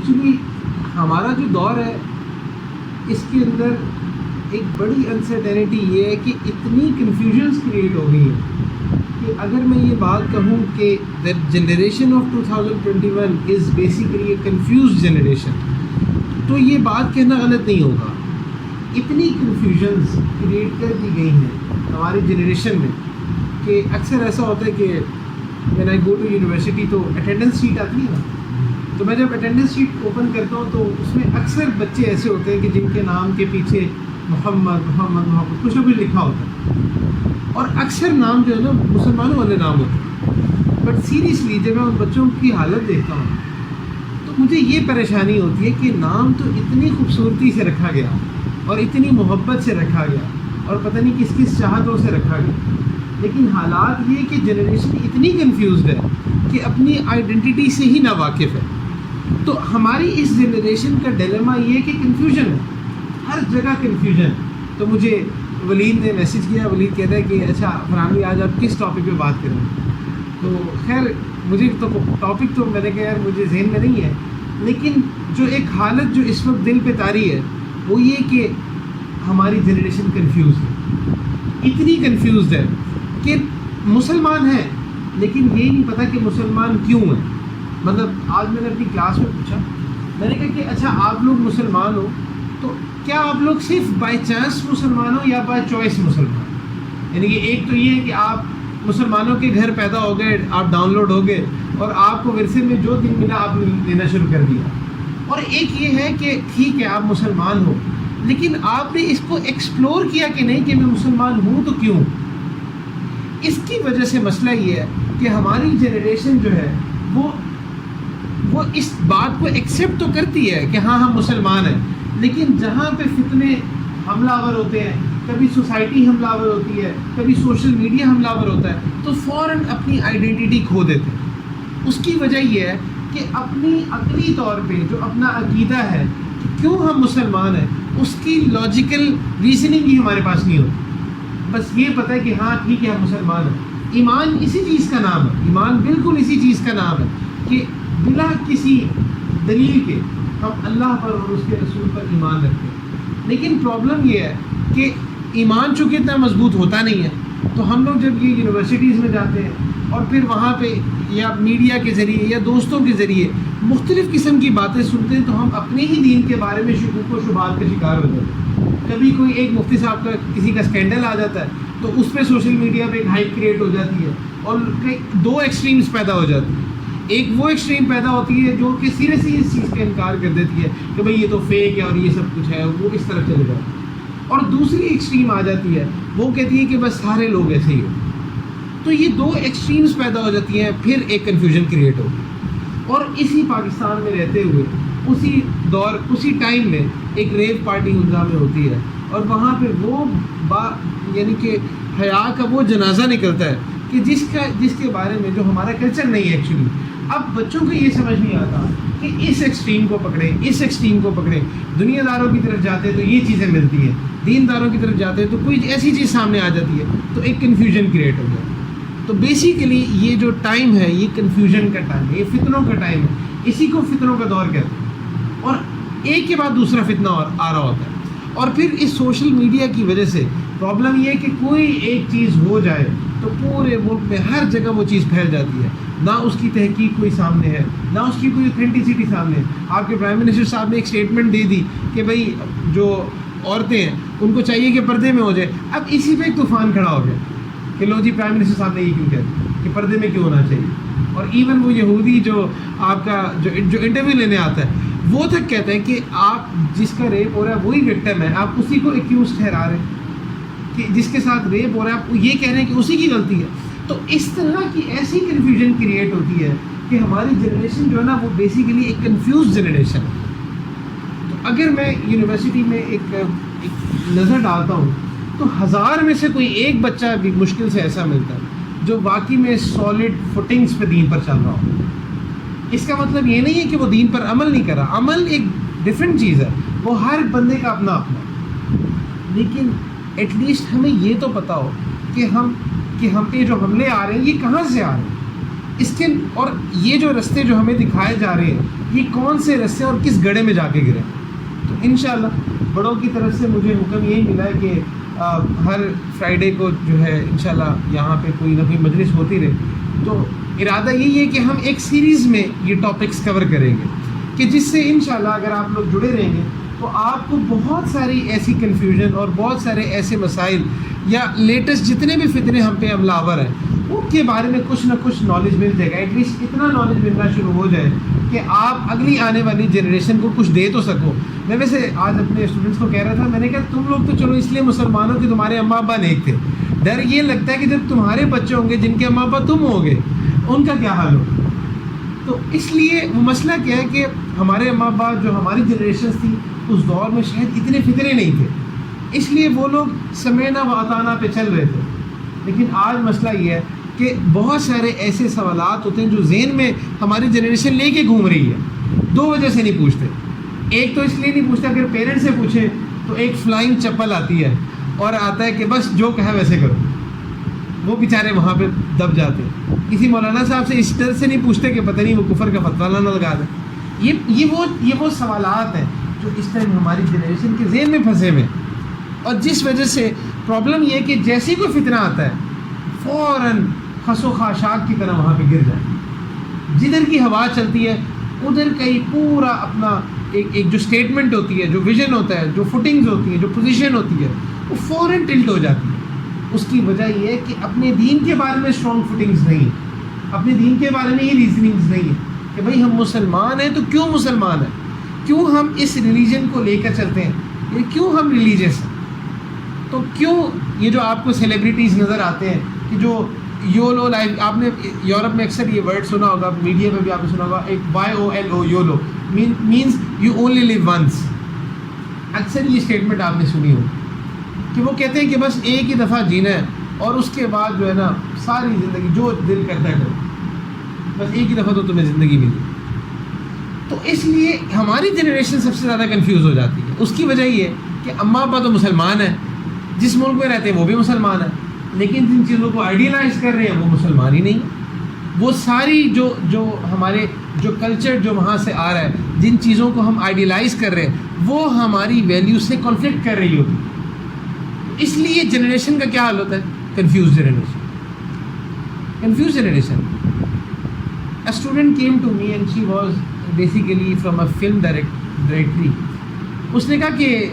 Actually ہمارا جو دور ہے اس کے اندر ایک بڑی انسرٹینٹی یہ ہے کہ اتنی کنفیوژنس کریٹ ہو گئی ہیں کہ اگر میں یہ بات کہوں کہ the generation of 2021 is basically a confused generation, تو یہ بات کہنا غلط نہیں ہوگا. اتنی کنفیوژنس کریٹ کر دی گئی ہیں ہماری جنریشن میں کہ اکثر ایسا ہوتا ہے کہ when I go to university تو اٹینڈنس شیٹ آتی ہے نا، تو میں جب اٹینڈنس شیٹ اوپن کرتا ہوں تو اس میں اکثر بچے ایسے ہوتے ہیں کہ جن کے نام کے پیچھے محمد کچھ نہ کچھ لکھا ہوتا ہے، اور اکثر نام جو ہے نا مسلمانوں والے نام ہوتے ہیں. بٹ سیریسلی جب میں ان بچوں کی حالت دیکھتا ہوں تو مجھے یہ پریشانی ہوتی ہے کہ نام تو اتنی خوبصورتی سے رکھا گیا اور اتنی محبت سے رکھا گیا اور پتہ نہیں کس کس چاہتوں سے رکھا گیا، لیکن حالات یہ کہ جنریشن اتنی کنفیوزڈ ہے کہ اپنی آئیڈینٹی سے ہی ناواقف ہے. تو ہماری اس جنریشن کا ڈیلیما یہ ہے کہ کنفیوژن ہے، ہر جگہ کنفیوژن. تو مجھے ولید نے میسیج کیا، ولید کہتا ہے کہ اچھا فرحان آج آپ کس ٹاپک پہ بات کریں؟ تو خیر مجھے تو ٹاپک تو میں نے کہا یار مجھے ذہن میں نہیں ہے، لیکن جو ایک حالت جو اس وقت دل پہ طاری ہے وہ یہ کہ ہماری جنریشن کنفیوز ہے، اتنی کنفیوزڈ ہے کہ مسلمان ہیں لیکن یہی نہیں پتہ کہ مسلمان کیوں ہیں. مطلب آج میں نے اپنی کلاس میں پوچھا، میں نے کہا کہ اچھا آپ لوگ مسلمان ہو تو کیا آپ لوگ صرف بائی چانس مسلمان ہو یا بائی چوائس مسلمان؟ یعنی کہ ایک تو یہ ہے کہ آپ مسلمانوں کے گھر پیدا ہو گئے، آپ ڈاؤن لوڈ ہو گئے اور آپ کو ورثے میں جو دن ملا آپ نے لینا شروع کر دیا، اور ایک یہ ہے کہ ٹھیک ہے آپ مسلمان ہو لیکن آپ نے اس کو ایکسپلور کیا کہ نہیں کہ میں مسلمان ہوں تو کیوں. اس کی وجہ سے مسئلہ یہ ہے کہ ہماری جنریشن جو ہے وہ اس بات کو ایکسیپٹ تو کرتی ہے کہ ہاں ہم مسلمان ہیں، لیکن جہاں پہ فتنے حملہ آور ہوتے ہیں، کبھی سوسائٹی حملہ آور ہوتی ہے، کبھی سوشل میڈیا حملہ آور ہوتا ہے، تو فوراً اپنی آئیڈینٹی کھو دیتے ہیں. اس کی وجہ یہ ہے کہ اپنی عقلی طور پہ جو اپنا عقیدہ ہے کہ کیوں ہم مسلمان ہیں اس کی لاجیکل ریزننگ ہی ہمارے پاس نہیں ہوتی. بس یہ پتہ ہے کہ ہاں ٹھیک ہے ہم مسلمان ہیں. ایمان اسی چیز کا نام ہے، ایمان بالکل اسی چیز کا نام ہے کہ بلا کسی دلیل کے ہم اللہ پر اور اس کے رسول پر ایمان رکھتے ہیں. لیکن پرابلم یہ ہے کہ ایمان چونکہ اتنا مضبوط ہوتا نہیں ہے، تو ہم لوگ جب یہ یونیورسٹیز میں جاتے ہیں اور پھر وہاں پہ یا میڈیا کے ذریعے یا دوستوں کے ذریعے مختلف قسم کی باتیں سنتے ہیں تو ہم اپنے ہی دین کے بارے میں شکوک و شبہات کا شکار ہو جاتے ہیں. کبھی کوئی ایک مفتی صاحب کا کسی کا اسکینڈل آ جاتا ہے تو اس پہ سوشل میڈیا پہ ایک ہائپ کریٹ ہو جاتی ہے اور دو ایکسٹریمز پیدا ہو جاتی ہیں. ایک وہ ایکسٹریم پیدا ہوتی ہے جو کہ سیریسلی اس چیز کا انکار کر دیتی ہے کہ بھئی یہ تو فیک ہے اور یہ سب کچھ ہے، وہ اس طرف چلے جاتا ہے. اور دوسری ایکسٹریم آ جاتی ہے، وہ کہتی ہے کہ بس سارے لوگ ایسے ہی ہو. تو یہ دو ایکسٹریمز پیدا ہو جاتی ہیں، پھر ایک کنفیوژن کریٹ ہوگی. اور اسی پاکستان میں رہتے ہوئے اسی ٹائم میں ایک ریو پارٹی ہنگامے میں ہوتی ہے اور وہاں پہ وہ یعنی کہ حیا کا وہ جنازہ نکلتا ہے کہ جس کے بارے میں جو ہمارا کلچر نہیں ہے ایکچولی. اب بچوں کو یہ سمجھ نہیں آتا کہ اس ایکسٹریم کو پکڑیں، اس ایکسٹریم کو پکڑیں. دنیا داروں کی طرف جاتے ہیں تو یہ چیزیں ملتی ہیں، دین داروں کی طرف جاتے ہیں تو کوئی ایسی چیز سامنے آ جاتی ہے، تو ایک کنفیوژن کریٹ ہو گیا. تو بیسیکلی یہ جو ٹائم ہے یہ کنفیوژن کا ٹائم ہے، یہ فتنوں کا ٹائم ہے. اسی کو فتنوں کا دور کہتے ہیں، اور ایک کے بعد دوسرا فتنہ آ رہا ہوتا ہے. اور پھر اس سوشل میڈیا کی وجہ سے پرابلم یہ ہے کہ کوئی ایک چیز ہو جائے تو پورے ملک میں ہر جگہ وہ چیز پھیل جاتی ہے. نہ اس کی تحقیق کوئی سامنے ہے، نہ اس کی کوئی اتھینٹسٹی سامنے ہے. آپ کے پرائم منسٹر صاحب نے ایک اسٹیٹمنٹ دے دی کہ بھائی جو عورتیں ہیں ان کو چاہیے کہ پردے میں ہو جائے. اب اسی پہ ایک طوفان کھڑا ہو گیا کہ لو جی پرائم منسٹر صاحب نے یہ کیوں کہہ دیا کہ پردے میں کیوں ہونا چاہیے. اور ایون وہ یہودی جو آپ کا جو انٹرویو لینے آتا ہے وہ تک کہتا ہے کہ آپ جس کا ریپ ہو رہا ہے وہی وکٹم ہے، آپ اسی کو ایکیوز ٹھہرا رہے ہیں کہ جس کے ساتھ ریپ ہو رہا ہے آپ یہ کہہ رہے ہیں کہ اسی کی غلطی ہے. تو اس طرح کی ایسی کنفیوژن کریٹ ہوتی ہے کہ ہماری جنریشن جو ہے نا وہ بیسیکلی ایک کنفیوز جنریشن ہے. تو اگر میں یونیورسٹی میں ایک نظر ڈالتا ہوں تو 1000 میں سے کوئی ایک بچہ بھی مشکل سے ایسا ملتا ہے جو واقعی میں سالڈ فوٹنگز پہ دین پر چل رہا ہو. اس کا مطلب یہ نہیں ہے کہ وہ دین پر عمل نہیں کر رہا، عمل ایک ڈفرینٹ چیز ہے، وہ ہر بندے کا اپنا اپنا. لیکن ایٹ لیسٹ ہمیں یہ تو پتہ ہو کہ ہم پہ جو حملے آ رہے ہیں یہ کہاں سے آ رہے ہیں، اس کے اور یہ جو رستے جو ہمیں دکھائے جا رہے ہیں یہ کون سے رستے اور کس گڑھے میں جا کے گرے. تو انشاءاللہ بڑوں کی طرف سے مجھے حکم یہی ملا ہے کہ ہر فرائیڈے کو جو ہے انشاءاللہ یہاں پہ کوئی نہ کوئی مجلس ہوتی رہے. تو ارادہ یہی ہے کہ ہم ایک سیریز میں یہ ٹاپکس کور کریں گے کہ جس سے انشاءاللہ اگر آپ لوگ جڑے رہیں گے تو آپ کو بہت ساری ایسی کنفیوژن اور بہت سارے ایسے مسائل یا لیٹسٹ جتنے بھی فتنے ہم پہ حملہ آور ہیں ان کے بارے میں کچھ نہ کچھ نالج مل جائے گا. ایٹ لیسٹ اتنا نالج ملنا شروع ہو جائے کہ آپ اگلی آنے والی جنریشن کو کچھ دے تو سکو. میں ویسے آج اپنے اسٹوڈنٹس کو کہہ رہا تھا, میں نے کہا تم لوگ تو چلو اس لیے مسلمانوں کے تمہارے اماں ابا نیک تھے, ڈر یہ لگتا ہے کہ جب تمہارے بچے ہوں گے جن کے اماں ابا تم ہوگے ان کا کیا حال ہوگا. تو اس لیے وہ مسئلہ کیا ہے کہ ہمارے اماں ابا جو ہماری جنریشنز تھی اس دور میں شاید اتنے فتنے نہیں تھے, اس لیے وہ لوگ سمینا و اطانا پہ چل رہے تھے. لیکن آج مسئلہ یہ ہے کہ بہت سارے ایسے سوالات ہوتے ہیں جو ذہن میں ہماری جنریشن لے کے گھوم رہی ہے. دو وجہ سے نہیں پوچھتے. ایک تو اس لیے نہیں پوچھتے, اگر پیرنٹس سے پوچھیں تو ایک فلائنگ چپل آتی ہے اور آتا ہے کہ بس جو کہا ویسے کرو. وہ بیچارے وہاں پہ دب جاتے ہیں. کسی مولانا صاحب سے اس طرح سے نہیں پوچھتے کہ پتہ نہیں وہ کفر کا فتویٰ نہ لگا دیں. یہ وہ سوالات ہیں جو اس ٹائم ہماری جنریشن کے ذہن میں پھنسے ہوئے, اور جس وجہ سے پرابلم یہ ہے کہ جیسے کوئی فتنہ آتا ہے فوراً خس و خاشاک کی طرح وہاں پہ گر جائے. جدھر کی ہوا چلتی ہے ادھر کا ہی پورا اپنا ایک جو اسٹیٹمنٹ ہوتی ہے, جو ویژن ہوتا ہے, جو فوٹنگز ہوتی ہیں, جو پوزیشن ہوتی ہے, وہ فوراً ٹلٹ ہو جاتی ہے. اس کی وجہ یہ ہے کہ اپنے دین کے بارے میں اسٹرانگ فوٹنگز نہیں, اپنے دین کے بارے میں یہ ریزننگز نہیں ہے کہ بھئی ہم مسلمان ہیں تو کیوں مسلمان ہیں, کیوں ہم اس ریلیجن کو لے کر چلتے ہیں, کیوں ہم ریلیجیس ہیں. تو کیوں یہ جو آپ کو سیلیبریٹیز نظر آتے ہیں کہ جو یولو لائف, آپ نے یورپ میں اکثر یہ ورڈ سنا ہوگا, میڈیا میں بھی آپ نے سنا ہوگا, ایک YOLO YOLO means you only live once. اکثر یہ اسٹیٹمنٹ آپ نے سنی ہو کہ وہ کہتے ہیں کہ بس ایک ہی دفعہ جینا ہے اور اس کے بعد جو ہے نا ساری زندگی جو دل کرتا ہے کرو, بس ایک ہی دفعہ تو تمہیں زندگی ملی. تو اس لیے ہماری جنریشن سب سے زیادہ کنفیوز ہو جاتی ہے. اس کی وجہ یہ ہے کہ اماں ابا تو مسلمان ہیں, جس ملک میں رہتے ہیں وہ بھی مسلمان ہیں, لیکن جن چیزوں کو آئیڈیلائز کر رہے ہیں وہ مسلمان ہی نہیں ہیں. وہ ساری جو ہمارے جو کلچر جو وہاں سے آ رہا ہے, جن چیزوں کو ہم آئیڈیلائز کر رہے ہیں وہ ہماری ویلیو سے کنفلکٹ کر رہی ہوتی. اس لیے جنریشن کا کیا حال ہوتا ہے, confuse generation. A student came to me and she was basically from a film directory. اس نے کہا کہ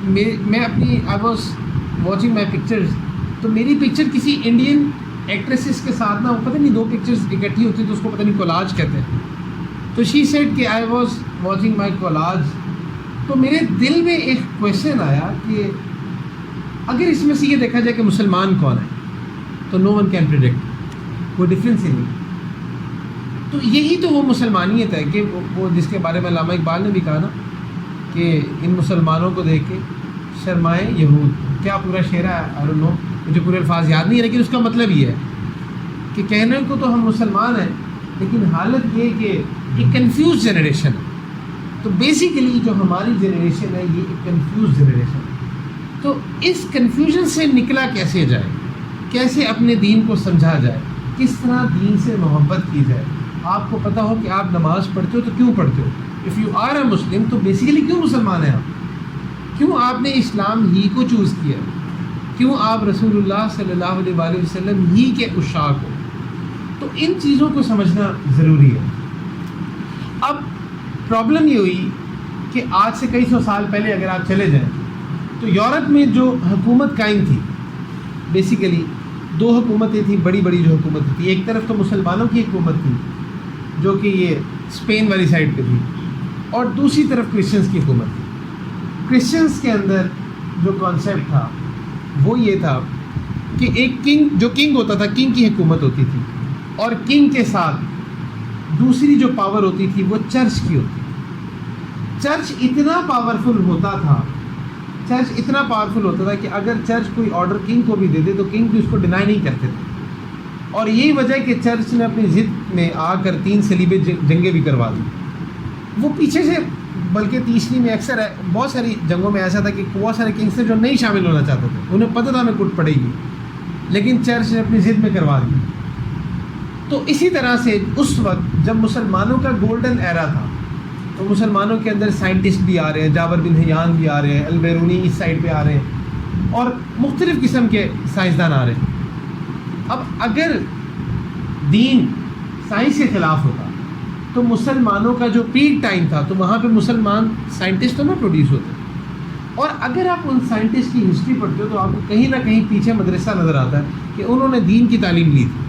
میں اپنی I was watching my pictures, تو میری پکچر کسی انڈین ایکٹریسز کے ساتھ نہ, پتہ نہیں دو پکچرز اکٹھی ہوتی تو اس کو پتہ نہیں کولاج کہتے ہیں. تو she said کہ I was watching my collage. تو میرے دل میں ایک کویشچن آیا کہ اگر اس میں سے یہ دیکھا جائے کہ مسلمان کون ہے تو no one can predict, کوئی ڈفرینس ہی نہیں. تو یہی تو وہ مسلمانیت ہے کہ وہ جس کے بارے میں علامہ اقبال نے بھی کہا نا کہ ان مسلمانوں کو دیکھ کے شرمائے یہود. کیا پورا شعر ہے, I don't know, مجھے پورے الفاظ یاد نہیں ہے, لیکن اس کا مطلب یہ ہے کہ کہنے کو تو ہم مسلمان ہیں لیکن حالت یہ کہ ایک کنفیوز جنریشن ہے. تو بیسیکلی جو ہماری جنریشن ہے یہ ایک کنفیوز جنریشن ہے. تو اس کنفیوژن سے نکلا کیسے جائے, کیسے اپنے دین کو سمجھا جائے, کس طرح دین سے محبت کی جائے. آپ کو پتہ ہو کہ آپ نماز پڑھتے ہو تو کیوں پڑھتے ہو, اف یو آر اے مسلم تو بیسیکلی کیوں مسلمان ہیں آپ, کیوں آپ نے اسلام ہی کو چوز کیا, کیوں آپ رسول اللہ صلی اللہ علیہ وآلہ وسلم ہی کے عشاق ہو. تو ان چیزوں کو سمجھنا ضروری ہے. اب پرابلم یہ ہوئی کہ آج سے کئی سو سال پہلے اگر آپ چلے جائیں تو یورپ میں جو حکومت قائم تھی, بیسیکلی دو حکومتیں تھیں, بڑی بڑی جو حکومتیں تھیں. ایک طرف تو مسلمانوں کی حکومت تھی جو کہ یہ اسپین والی سائڈ پہ تھی, اور دوسری طرف کرسچنس کی حکومت تھی. کرسچنس کے اندر جو کانسیپٹ تھا وہ یہ تھا کہ ایک کنگ, جو کنگ ہوتا تھا, کنگ کی حکومت ہوتی تھی, اور کنگ کے ساتھ دوسری جو پاور ہوتی تھی وہ چرچ کی ہوتی. چرچ اتنا پاورفل ہوتا تھا کہ اگر چرچ کوئی آرڈر کنگ کو بھی دے دے تو کنگ بھی اس کو ڈینائی نہیں کرتے تھے. اور یہی وجہ کہ چرچ نے اپنی ضد میں آ کر 3 صلیبی جنگیں بھی کروا دی. وہ پیچھے سے, بلکہ تیسری میں اکثر ہے, بہت ساری جنگوں میں ایسا تھا کہ بہت سارے کنگس تھے جو نہیں شامل ہونا چاہتے تھے, انہیں پتہ تھا ہمیں کٹ پڑے گی, لیکن چرچ نے اپنی ضد میں کروا دی. تو اسی طرح سے اس وقت جب مسلمانوں کا گولڈن ایرا تھا, تو مسلمانوں کے اندر سائنٹسٹ بھی آ رہے ہیں، جابر بن حیان بھی آ رہے ہیں، البیرونی اس سائڈ پہ آ رہے ہیں، اور مختلف قسم کے سائنسدان آ رہے ہیں۔ اب اگر دین سائنس کے خلاف ہوتا تو مسلمانوں کا جو پیک ٹائم تھا تو وہاں پہ مسلمان سائنٹسٹ تو نہ پروڈیوس ہوتے، اور اگر آپ ان سائنٹسٹ کی ہسٹری پڑھتے ہو تو آپ کو کہیں نہ کہیں پیچھے مدرسہ نظر آتا ہے کہ انہوں نے دین کی تعلیم لی تھی۔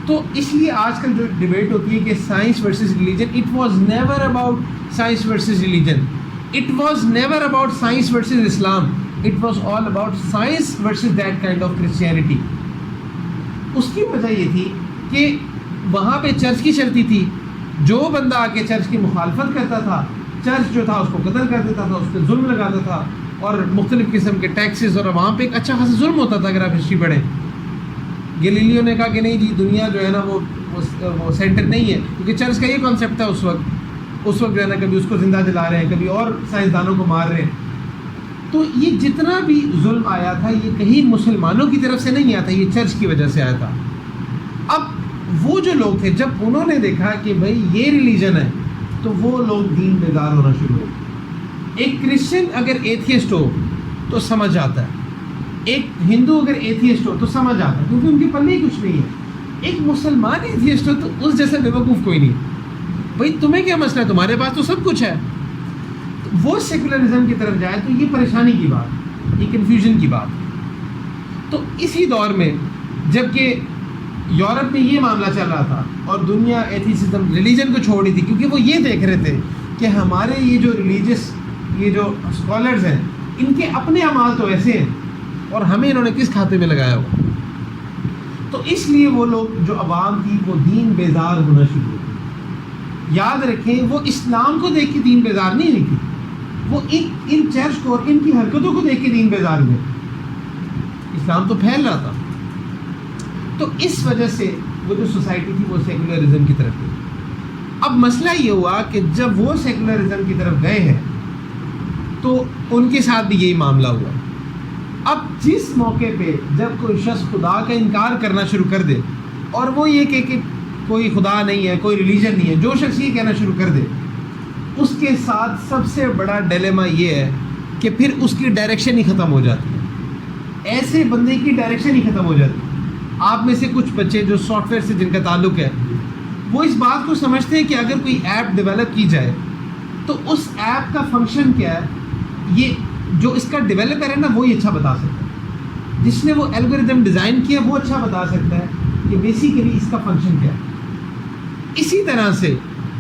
تو اس لیے آج کل جو ڈبیٹ ہوتی ہے کہ science versus religion, it was never about science versus religion, it was never about science versus Islam, it was all about science versus that kind of Christianity. اس کی وجہ یہ تھی کہ وہاں پہ چرچ کی چلتی تھی، جو بندہ آ کے چرچ کی مخالفت کرتا تھا، چرچ جو تھا اس کو قتل کر دیتا تھا، اس پہ ظلم لگاتا تھا، اور مختلف قسم کے ٹیکسز، اور وہاں پہ ایک اچھا خاصا ظلم ہوتا تھا۔ اگر آپ ہسٹری پڑھیں، گیلیلیو نے کہا کہ نہیں جی دنیا جو ہے نا وہ سینٹر نہیں ہے، کیونکہ چرچ کا یہ کانسیپٹ تھا اس وقت جو ہے نا کبھی اس کو زندہ جلا رہے ہیں، کبھی اور سائنسدانوں کو مار رہے ہیں۔ تو یہ جتنا بھی ظلم آیا تھا یہ کہیں مسلمانوں کی طرف سے نہیں آیا تھا، یہ چرچ کی وجہ سے آیا تھا۔ اب وہ جو لوگ تھے جب انہوں نے دیکھا کہ بھائی یہ ریلیجن ہے تو وہ لوگ دین بیدار ہونا شروع ہو گئے۔ ایک کرسچن اگر ایتھیسٹ ہو تو سمجھ آتا ہے، ایک ہندو اگر ایتھیسٹ ہو تو سمجھ آتا ہے، کیونکہ ان کے پلے ہی کچھ نہیں ہے۔ ایک مسلمان ایتھیسٹ ہو تو اس جیسا بیوقوف کوئی نہیں۔ بھائی تمہیں کیا مسئلہ ہے، تمہارے پاس تو سب کچھ ہے۔ وہ سیکولرزم کی طرف جائے تو یہ پریشانی کی بات، یہ کنفیوژن کی بات۔ تو اسی دور میں جب کہ یورپ میں یہ معاملہ چل رہا تھا اور دنیا ایتھیسزم ریلیجن کو چھوڑ رہی تھی، کیونکہ وہ یہ دیکھ رہے تھے کہ ہمارے یہ جو ریلیجس یہ جو اسکالرز ہیں ان کے اپنے اعمال تو ایسے ہیں اور ہمیں انہوں نے کس کھاتے میں لگایا ہوا۔ تو اس لیے وہ لوگ جو عوام تھی وہ دین بیزار ہونا شروع ہو گئی۔ یاد رکھیں وہ اسلام کو دیکھ کے دین بیزار نہیں ہوئی تھی، وہ ان چرچ کو اور ان کی حرکتوں کو دیکھ کے دین بیزار ہوئے۔ اسلام تو پھیل رہا تھا، تو اس وجہ سے وہ جو سوسائٹی تھی وہ سیکولرزم کی طرف گئی۔ اب مسئلہ یہ ہوا کہ جب وہ سیکولرزم کی طرف گئے ہیں تو ان کے ساتھ بھی یہی معاملہ ہوا۔ اب جس موقع پہ جب کوئی شخص خدا کا انکار کرنا شروع کر دے اور وہ یہ کہ کوئی خدا نہیں ہے، کوئی ریلیجن نہیں ہے، جو شخص یہ کہنا شروع کر دے، اس کے ساتھ سب سے بڑا ڈیلیما یہ ہے کہ پھر اس کی ڈائریکشن ہی ختم ہو جاتی ہے۔ ایسے بندے کی ڈائریکشن ہی ختم ہو جاتی ہے۔ آپ میں سے کچھ بچے جو سافٹ ویئر سے جن کا تعلق ہے وہ اس بات کو سمجھتے ہیں کہ اگر کوئی ایپ ڈیولپ کی جائے تو اس ایپ کا فنکشن کیا ہے، یہ جو اس کا ڈیولپر ہے نا وہی اچھا بتا سکتا ہے، جس نے وہ الگوریتھم ڈیزائن کیا وہ اچھا بتا سکتا ہے کہ بیسیکلی اس کا فنکشن کیا ہے۔ اسی طرح سے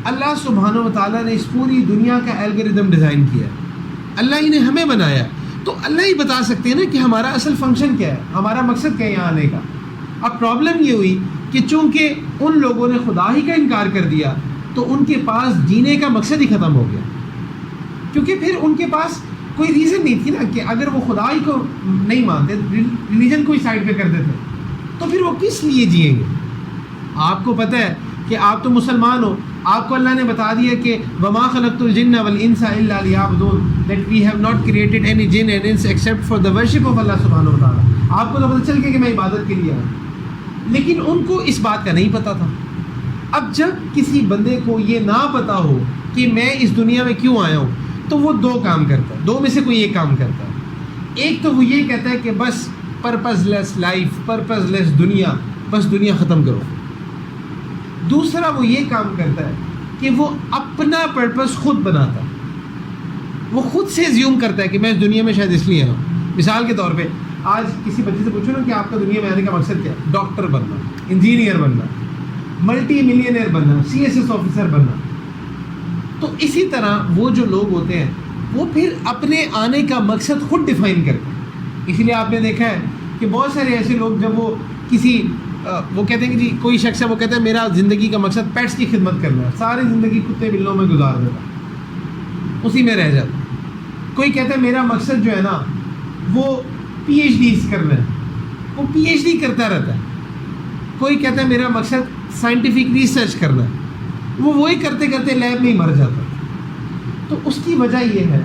اللہ سبحانہ و تعالیٰ نے اس پوری دنیا کا الگوریتھم ڈیزائن کیا ہے، اللہ ہی نے ہمیں بنایا، تو اللہ ہی بتا سکتے ہیں نا کہ ہمارا اصل فنکشن کیا ہے، ہمارا مقصد کیا ہے یہاں آنے کا۔ اب پرابلم یہ ہوئی کہ چونکہ ان لوگوں نے خدا ہی کا انکار کر دیا تو ان کے پاس جینے کا مقصد ہی ختم ہو گیا، کیونکہ پھر ان کے پاس کوئی ریزن نہیں تھی نا کہ اگر وہ خدا ہی کو نہیں مانتے، ریلیجن کو ہی سائڈ پہ کر دیتے تو پھر وہ کس لیے جئیں گے۔ آپ کو پتہ ہے کہ آپ تو مسلمان ہو، آپ کو اللہ نے بتا دیا کہ وما خلقت الجن والانس الا لیعبدون، that we have not created any jinn and ins except for the worship of Allah سبحانہ و تعالیٰ۔ آپ کو تو پتہ چل گیا کہ میں عبادت کے لیے آیا، لیکن ان کو اس بات کا نہیں پتہ تھا۔ اب جب کسی بندے کو یہ نہ پتہ ہو کہ میں اس دنیا میں کیوں آیا ہوں تو وہ دو کام کرتا ہے، دو میں سے کوئی ایک کام کرتا ہے۔ ایک تو وہ یہ کہتا ہے کہ بس پرپز لیس لائف، پرپز لیس دنیا، بس دنیا ختم کرو۔ دوسرا وہ یہ کام کرتا ہے کہ وہ اپنا پرپز خود بناتا ہے، وہ خود سے زیوم کرتا ہے کہ میں اس دنیا میں شاید اس لیے آیا ہوں۔ مثال کے طور پہ آج کسی بچے سے پوچھو نا کہ آپ کا دنیا میں آنے کا مقصد کیا ہے، ڈاکٹر بننا، انجینئر بننا، ملٹی ملینئر بننا، CSS آفیسر بننا۔ تو اسی طرح وہ جو لوگ ہوتے ہیں وہ پھر اپنے آنے کا مقصد خود ڈیفائن کرتے ہیں۔ اسی لیے آپ نے دیکھا ہے کہ بہت سارے ایسے لوگ جب وہ کسی وہ کہتے ہیں کہ جی کوئی شخص ہے وہ کہتا ہے میرا زندگی کا مقصد پیٹس کی خدمت کرنا ہے، ساری زندگی کتے بلوں میں گزار دیتا، اسی میں رہ جاتا۔ کوئی کہتا ہے میرا مقصد جو ہے نا وہ PhDs کرنا ہے، وہ PhD کرتا رہتا ہے۔ کوئی کہتا ہے میرا مقصد سائنٹیفک ریسرچ کرنا ہے، وہ وہی کرتے کرتے لیب میں ہی مر جاتا۔ تو اس کی وجہ یہ ہے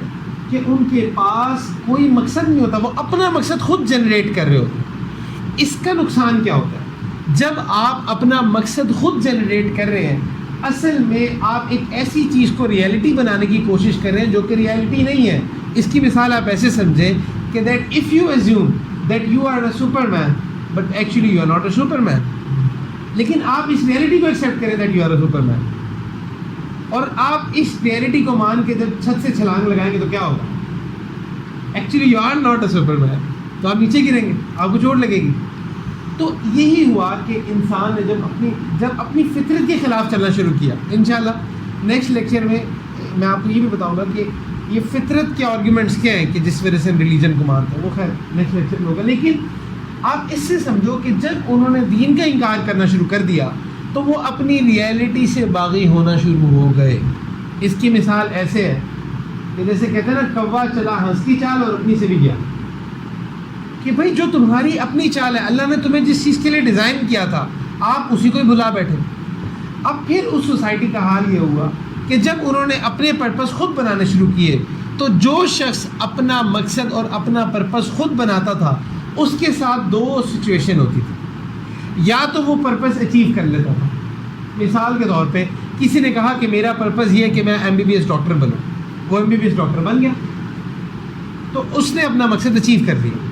کہ ان کے پاس کوئی مقصد نہیں ہوتا، وہ اپنا مقصد خود جنریٹ کر رہے ہوتے۔ اس کا نقصان کیا ہوتا ہے؟ جب آپ اپنا مقصد خود جنریٹ کر رہے ہیں اصل میں آپ ایک ایسی چیز کو ریئلٹی بنانے کی کوشش کر رہے ہیں جو کہ ریئلٹی نہیں ہے. اس کی مثال آپ ایسے سمجھیں کہ that if you assume that you are a superman but actually you are not a superman. لیکن آپ اس ریئلٹی کو ایکسیپٹ کریں that you are a superman, اور آپ اس ریئلٹی کو مان کے جب چھت سے چھلانگ لگائیں گے تو کیا ہوگا؟ Actually you are not a superman, تو آپ نیچے گریں گے, آپ کو چوٹ لگے گی. تو یہی ہوا کہ انسان نے جب اپنی فطرت کے خلاف چلنا شروع کیا. انشاءاللہ نیکسٹ لیکچر میں آپ کو یہ بھی بتاؤں گا کہ یہ فطرت کے آرگیومنٹس کیا ہیں کہ جس وجہ سے ہم ریلیجن کو مانتے ہیں, وہ خیر نیکسٹ لیکچر میں ہوگا. لیکن آپ اس سے سمجھو کہ جب انہوں نے دین کا انکار کرنا شروع کر دیا تو وہ اپنی ریئلٹی سے باغی ہونا شروع ہو گئے. اس کی مثال ایسے ہے کہ جیسے کہتے ہیں نا, کوا چلا ہنس کی چال اور اپنی سے بھی گیا. کہ بھائی جو تمہاری اپنی چال ہے, اللہ نے تمہیں جس چیز کے لیے ڈیزائن کیا تھا آپ اسی کو ہی بھلا بیٹھے. اب پھر اس سوسائٹی کا حال یہ ہوا کہ جب انہوں نے اپنے پرپس خود بنانے شروع کیے تو جو شخص اپنا مقصد اور اپنا پرپس خود بناتا تھا اس کے ساتھ دو سچویشن ہوتی تھی. یا تو وہ پرپس اچیو کر لیتا تھا. مثال کے طور پہ کسی نے کہا کہ میرا پرپس یہ ہے کہ میں MBBS ڈاکٹر بنوں, وہ MBBS ڈاکٹر بن گیا تو اس نے اپنا مقصد اچیو کر لیا.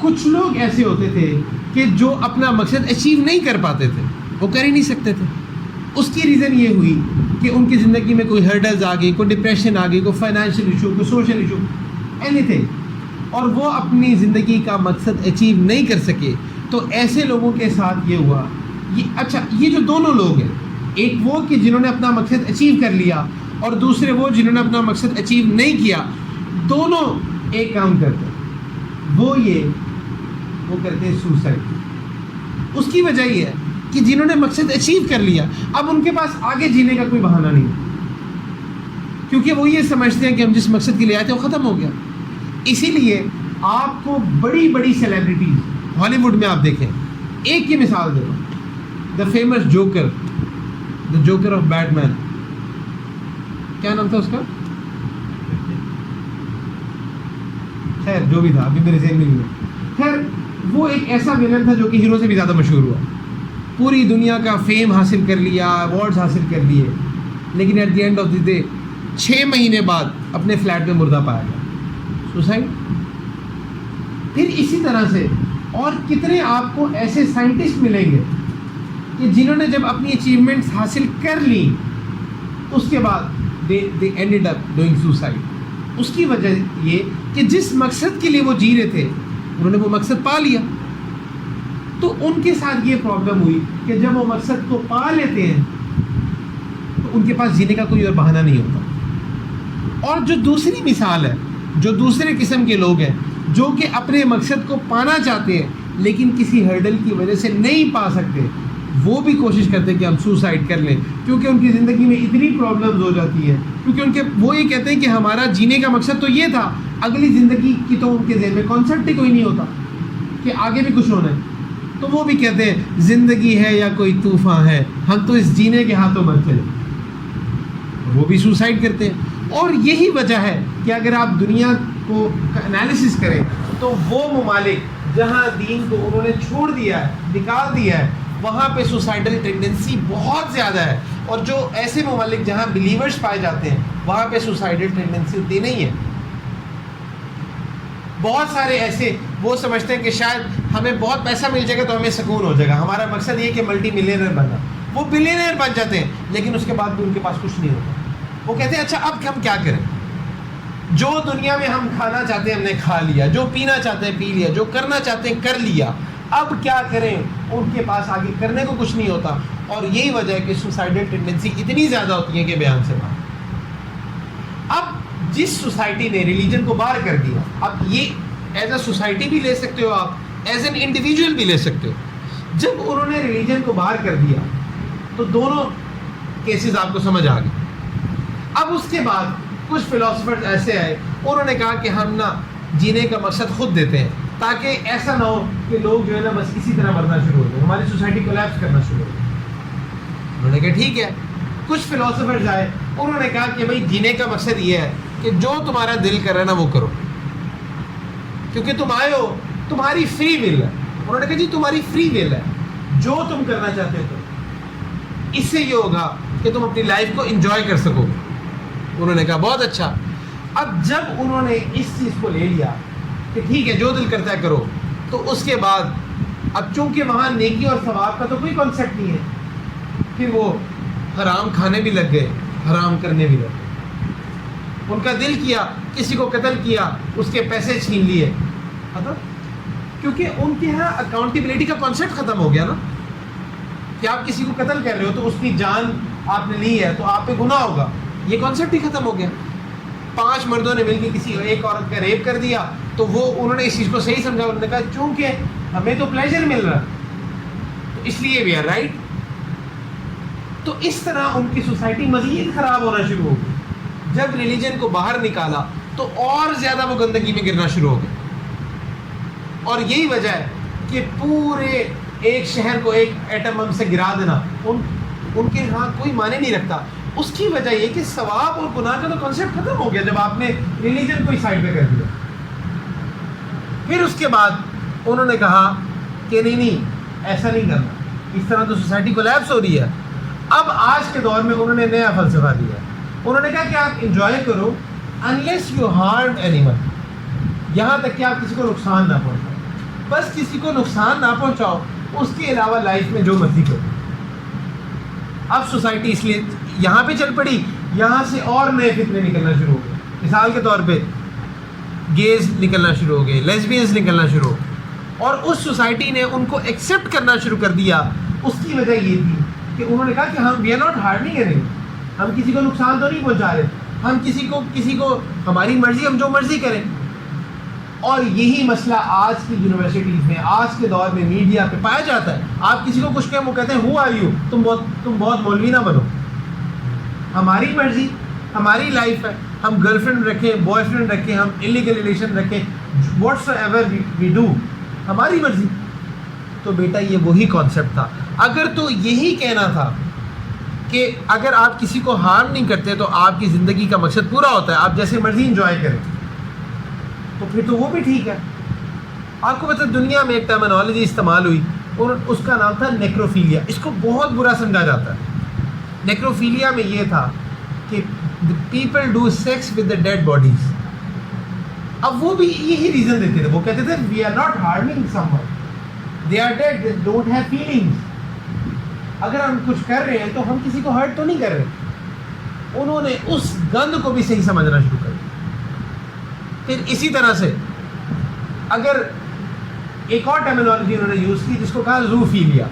کچھ لوگ ایسے ہوتے تھے کہ جو اپنا مقصد اچیو نہیں کر پاتے تھے, وہ کر ہی نہیں سکتے تھے. اس کی ریزن یہ ہوئی کہ ان کی زندگی میں کوئی ہرڈلز آ گئی, کوئی ڈپریشن آ گئی, کوئی فائنینشیل ایشو, کوئی سوشل ایشو, اینی تھنگ, اور وہ اپنی زندگی کا مقصد اچیو نہیں کر سکے. تو ایسے لوگوں کے ساتھ یہ ہوا. اچھا, یہ جو دونوں لوگ ہیں, ایک وہ کہ جنہوں نے اپنا مقصد اچیو کر لیا اور دوسرے وہ جنہوں نے اپنا مقصد اچیو نہیں کیا, دونوں ایک کام کرتے ہیں, وہ کرتے ہیں سوسائڈ. اس کی وجہ یہ ہے کہ جنہوں نے مقصد اچیو کر لیا اب ان کے پاس آگے جینے کا کوئی بہانہ نہیں, کیونکہ وہ یہ سمجھتے ہیں کہ ہم جس مقصد کے لیے آئے تھے وہ ختم ہو گیا. اسی لیے آپ کو بڑی بڑی سیلیبریٹیز ہالی ووڈ میں آپ دیکھیں, ایک کی مثال دے دو, the famous joker, the joker of Batman, کیا نام تھا اس کا؟ خیر جو بھی تھا, ابھی میرے ذہن میں نہیں ہے. خیر وہ ایک ایسا ویلن تھا جو کہ ہیرو سے بھی زیادہ مشہور ہوا, پوری دنیا کا فیم حاصل کر لیا, ایوارڈز حاصل کر لیے, لیکن at the end of the day 6 مہینے بعد اپنے فلیٹ میں مردہ پایا گیا, سوسائڈ. پھر اسی طرح سے اور کتنے آپ کو ایسے سائنٹسٹ ملیں گے کہ جنہوں نے جب اپنی اچیومنٹس حاصل کر لی اس کے بعد دے اینڈڈ اپ ڈوئنگ سوسائڈ. اس کی وجہ یہ کہ جس مقصد کے لیے وہ جی رہے تھے انہوں نے وہ مقصد پا لیا. تو ان کے ساتھ یہ پرابلم ہوئی کہ جب وہ مقصد کو پا لیتے ہیں تو ان کے پاس جینے کا کوئی اور بہانہ نہیں ہوتا. اور جو دوسری مثال ہے, جو دوسرے قسم کے لوگ ہیں جو کہ اپنے مقصد کو پانا چاہتے ہیں لیکن کسی ہرڈل کی وجہ سے نہیں پا سکتے, وہ بھی کوشش کرتے ہیں کہ ہم سوسائڈ کر لیں, کیونکہ ان کی زندگی میں اتنی پرابلمز ہو جاتی ہیں, کیونکہ وہ یہ کہتے ہیں کہ ہمارا جینے کا مقصد تو یہ تھا, اگلی زندگی کی تو ان کے ذہن میں کانسیپٹ ہی کوئی نہیں ہوتا کہ آگے بھی کچھ ہونا ہے. تو وہ بھی کہتے ہیں زندگی ہے یا کوئی طوفان ہے, ہم تو اس جینے کے ہاتھوں مر چلے, وہ بھی سوسائڈ کرتے ہیں. اور یہی وجہ ہے کہ اگر آپ دنیا کو انالیسس کریں تو وہ ممالک جہاں دین کو انہوں نے چھوڑ دیا ہے, نکال دیا ہے, وہاں پہ سوسائڈل ٹینڈنسی بہت زیادہ ہے, اور جو ایسے ممالک جہاں بلیورز پائے جاتے ہیں وہاں پہ سوسائڈل ٹینڈنسی اتنی نہیں ہے. بہت سارے ایسے وہ سمجھتے ہیں کہ شاید ہمیں بہت پیسہ مل جائے گا تو ہمیں سکون ہو جائے گا, ہمارا مقصد یہ کہ ملٹی ملینئر بننا. وہ بلینئر بن جاتے ہیں لیکن اس کے بعد بھی ان کے پاس کچھ نہیں ہوتا. وہ کہتے ہیں اچھا اب ہم کیا کریں, جو دنیا میں ہم کھانا چاہتے ہیں ہم نے کھا لیا, جو پینا چاہتے ہیں پی لیا, جو کرنا چاہتے ہیں کر لیا, اب کیا کریں. ان کے پاس آگے کرنے کو کچھ نہیں ہوتا. اور یہی وجہ ہے کہ سوسائڈل ٹینڈنسی اتنی زیادہ ہوتی ہے کہ بیان سے باہر. اب جس سوسائٹی نے ریلیجن کو باہر کر دیا, اب یہ ایز اے سوسائٹی بھی لے سکتے ہو آپ, ایز این انڈیویجول بھی لے سکتے ہو. جب انہوں نے ریلیجن کو باہر کر دیا تو دونوں کیسز آپ کو سمجھ آ گئے. اب اس کے بعد کچھ فلاسفرز ایسے آئے, انہوں نے کہا کہ ہم نا جینے کا مقصد خود دیتے ہیں تاکہ ایسا نہ ہو کہ لوگ جو ہے نا بس اسی طرح مرنا شروع ہو جائے, ہماری سوسائٹی کولیپس کرنا شروع ہو جائے. انہوں نے کہا ٹھیک ہے. کچھ فلاسفرز آئے, انہوں نے کہا کہ بھائی جینے کا مقصد یہ ہے کہ جو تمہارا دل کر رہا ہے نا وہ کرو, کیونکہ تم آئے ہو, تمہاری فری ول ہے. انہوں نے کہا جی تمہاری فری ول ہے, جو تم کرنا چاہتے ہو. اس سے یہ ہوگا کہ تم اپنی لائف کو انجوائے کر سکو گے. انہوں نے کہا بہت اچھا. اب جب انہوں نے اس چیز کو لے لیا کہ ٹھیک ہے جو دل کرتا ہے کرو, تو اس کے بعد اب چونکہ وہاں نیکی اور ثواب کا تو کوئی کانسیپٹ نہیں ہے, پھر وہ حرام کھانے بھی لگ گئے, حرام کرنے بھی لگ گئے. ان کا دل کیا, کسی کو قتل کیا, اس کے پیسے چھین لیے, کیونکہ ان کے یہاں اکاؤنٹیبلٹی کا کانسیپٹ ختم ہو گیا نا, کہ آپ کسی کو قتل کر رہے ہو تو اس کی جان آپ نے لی ہے تو آپ پہ گناہ ہوگا, یہ کانسیپٹ ہی ختم ہو گیا. 5 مردوں نے مل کے کسی ایک عورت کا ریپ کر دیا تو وہ انہوں نے اس چیز کو صحیح سمجھا, انہوں نے کہا چونکہ ہمیں تو پلیجر مل رہا تو اس لیے بھی ہے رائٹ. تو اس طرح ان کی سوسائٹی مزید خراب ہونا شروع ہو گئی. جب ریلیجن کو باہر نکالا تو اور زیادہ وہ گندگی میں گرنا شروع ہو گئے. اور یہی وجہ ہے کہ پورے ایک شہر کو ایک ایٹم بم سے گرا دینا ان کے ہاں کوئی معنی نہیں رکھتا. اس کی وجہ یہ کہ ثواب اور گناہ کا تو کنسیپٹ ختم ہو گیا جب آپ نے ریلیجن کو ہی سائڈ پہ کر دیا. پھر اس کے بعد انہوں نے کہا کہ نہیں ایسا نہیں کرنا, اس طرح تو سوسائٹی کولیپس ہو رہی ہے. اب آج کے دور میں انہوں نے نیا فلسفہ دیا. انہوں نے کہا کہ آپ انجوائے کرو unless you harm any one, یہاں تک کہ آپ کسی کو نقصان نہ پہنچاؤ, بس کسی کو نقصان نہ پہنچاؤ, اس کے علاوہ لائف میں جو مرضی کرو. اب سوسائٹی اس لیے یہاں پہ چل پڑی, یہاں سے اور نئے فتنے نکلنا شروع ہو گئے. مثال کے طور پہ گیز نکلنا شروع ہو گئے, لیسبینز نکلنا شروع ہو گئے, اور اس سوسائٹی نے ان کو ایکسیپٹ کرنا شروع کر دیا. اس کی وجہ یہ تھی کہ انہوں نے کہا کہ ہم we are not harming anyone, ہم کسی کو نقصان تو نہیں پہنچا رہے, ہم کسی کو ہماری مرضی, ہم جو مرضی کریں. اور یہی مسئلہ آج کی یونیورسٹیز میں, آج کے دور میں میڈیا پہ پایا جاتا ہے. آپ کسی کو کچھ کہیں وہ کہتے ہیں ہو آر یو, تم بہت مولوی نہ بنو, ہماری مرضی, ہماری لائف ہے, ہم گرل فرینڈ رکھیں, بوائے فرینڈ رکھیں, ہم انلیگل ریلیشن رکھیں, واٹس ایور وی ڈو, ہماری مرضی. تو بیٹا یہ وہی کانسیپٹ تھا. اگر تو یہی کہنا تھا کہ اگر آپ کسی کو ہارم نہیں کرتے تو آپ کی زندگی کا مقصد پورا ہوتا ہے, آپ جیسے مرضی انجوائے کریں, تو پھر تو وہ بھی ٹھیک ہے. آپ کو پتہ دنیا میں ایک ٹرمینالوجی استعمال ہوئی اور اس کا نام تھا نیکروفیلیا. اس کو بہت برا سمجھا جاتا ہے. نیکروفیلیا میں یہ تھا کہ people do sex with the dead bodies. اب وہ بھی یہی ریزن دیتے تھے, وہ کہتے تھے we are not harming someone, they are dead, they don't have feelings. اگر ہم کچھ کر رہے ہیں تو ہم کسی کو ہرٹ تو نہیں کر رہے. انہوں نے اس گند کو بھی صحیح سمجھنا شروع کر دیا. پھر اسی طرح سے اگر ایک اور ٹرمینالوجی انہوں نے یوز کی جس کو کہا زوفیلیا,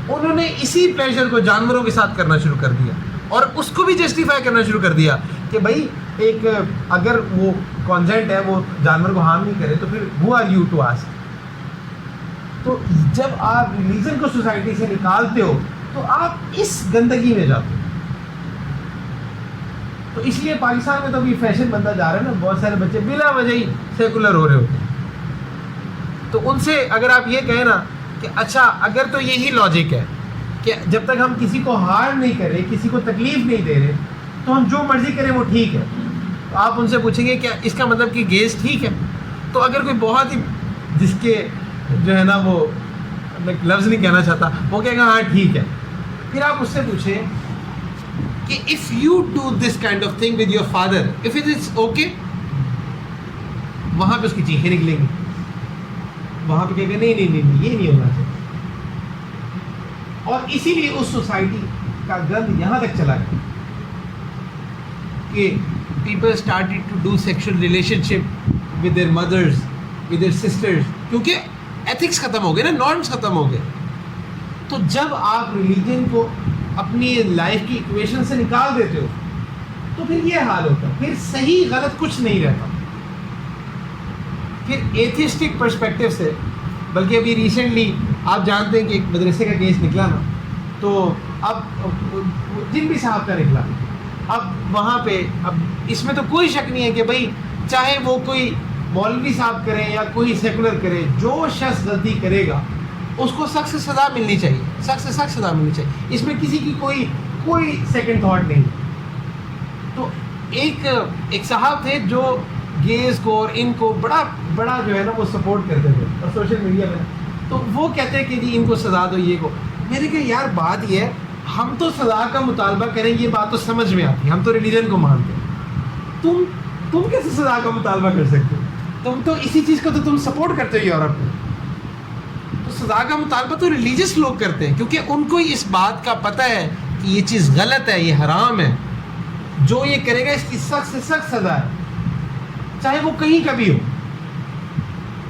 انہوں نے اسی پلیجر کو جانوروں کے ساتھ کرنا شروع کر دیا اور اس کو بھی جسٹیفائی کرنا شروع کر دیا کہ بھائی ایک اگر وہ کانسینٹ ہے, وہ جانور کو ہارم نہیں کرے, تو پھر who are you to ask. تو جب آپ ریلیجن کو سوسائٹی سے نکالتے ہو تو آپ اس گندگی میں جاتے ہو. تو اس لیے پاکستان میں تو ابھی فیشن بنتا جا رہا ہے نا, بہت سارے بچے بلا وجہ ہی سیکولر ہو رہے ہوتے ہیں. تو ان سے اگر آپ یہ کہیں نا کہ اچھا اگر تو یہی لاجک ہے کہ جب تک ہم کسی کو ہارم نہیں کر رہے, کسی کو تکلیف نہیں دے رہے, تو ہم جو مرضی کریں وہ ٹھیک ہے. تو آپ ان سے پوچھیں گے کیا اس کا مطلب کہ گیز ٹھیک ہے؟ تو اگر کوئی بہت ہی جس کے جو ہے نا وہ لفظ نہیں کہنا چاہتا, وہ کہے گا ہاں ٹھیک ہے. پھر آپ اس سے پوچھیں کہ if you do this kind of thing with your father, if it is okay, وہاں پہ اس کی چیخیں نکلیں گی, وہاں پہ کہے گا نہیں نہیں نہیں یہ نہیں ہونا چاہیے. اور اسی لیے اس سوسائٹی کا گند یہاں تک چلا گیا کہ people started to do sexual relationship with their mothers, with their sisters, کیونکہ ایتھکس ختم ہو گئے نا, نارمس ختم ہو گئے. تو جب آپ ریلیجن کو اپنی لائف کی ایکویشن سے نکال دیتے ہو تو پھر یہ حال ہوتا ہے, پھر صحیح غلط کچھ نہیں رہتا. پھر ایتھسٹک پرسپیکٹیو سے, بلکہ ابھی ریسنٹلی آپ جانتے ہیں کہ ایک مدرسے کا کیس نکلا نا, تو اب جن بھی صاحب کا نکلا, اب وہاں پہ اب اس میں تو کوئی شک نہیں ہے کہ بھائی چاہے وہ کوئی مولوی صاحب کریں یا کوئی سیکولر کرے, جو شخص غلطی کرے گا اس کو سخت سے سزا ملنی چاہیے, سخت سے سخت سزا ملنی چاہیے. اس میں کسی کی کوئی سیکنڈ تھاٹ نہیں. تو ایک صاحب تھے جو گیز کو اور ان کو بڑا جو ہے نا وہ سپورٹ کرتے تھے اور سوشل میڈیا پہ, تو وہ کہتے ہیں کہ جی ان کو سزا دو, یہ کو. میں نے کہا یار بات یہ ہے ہم تو سزا کا مطالبہ کریں یہ بات تو سمجھ میں آتی ہے, ہم تو ریلیجن کو مانتے ہیں. تم کیسے سزا کا مطالبہ کر سکتے ہو؟ تم تو اسی چیز کو تو تم سپورٹ کرتے ہو یورپ میں. تو سزا کا مطالبہ تو ریلیجس لوگ کرتے ہیں, کیونکہ ان کو اس بات کا پتہ ہے کہ یہ چیز غلط ہے, یہ حرام ہے, جو یہ کرے گا اس کی سخت سے سخت سزا ہے, چاہے وہ کہیں کا بھی ہو.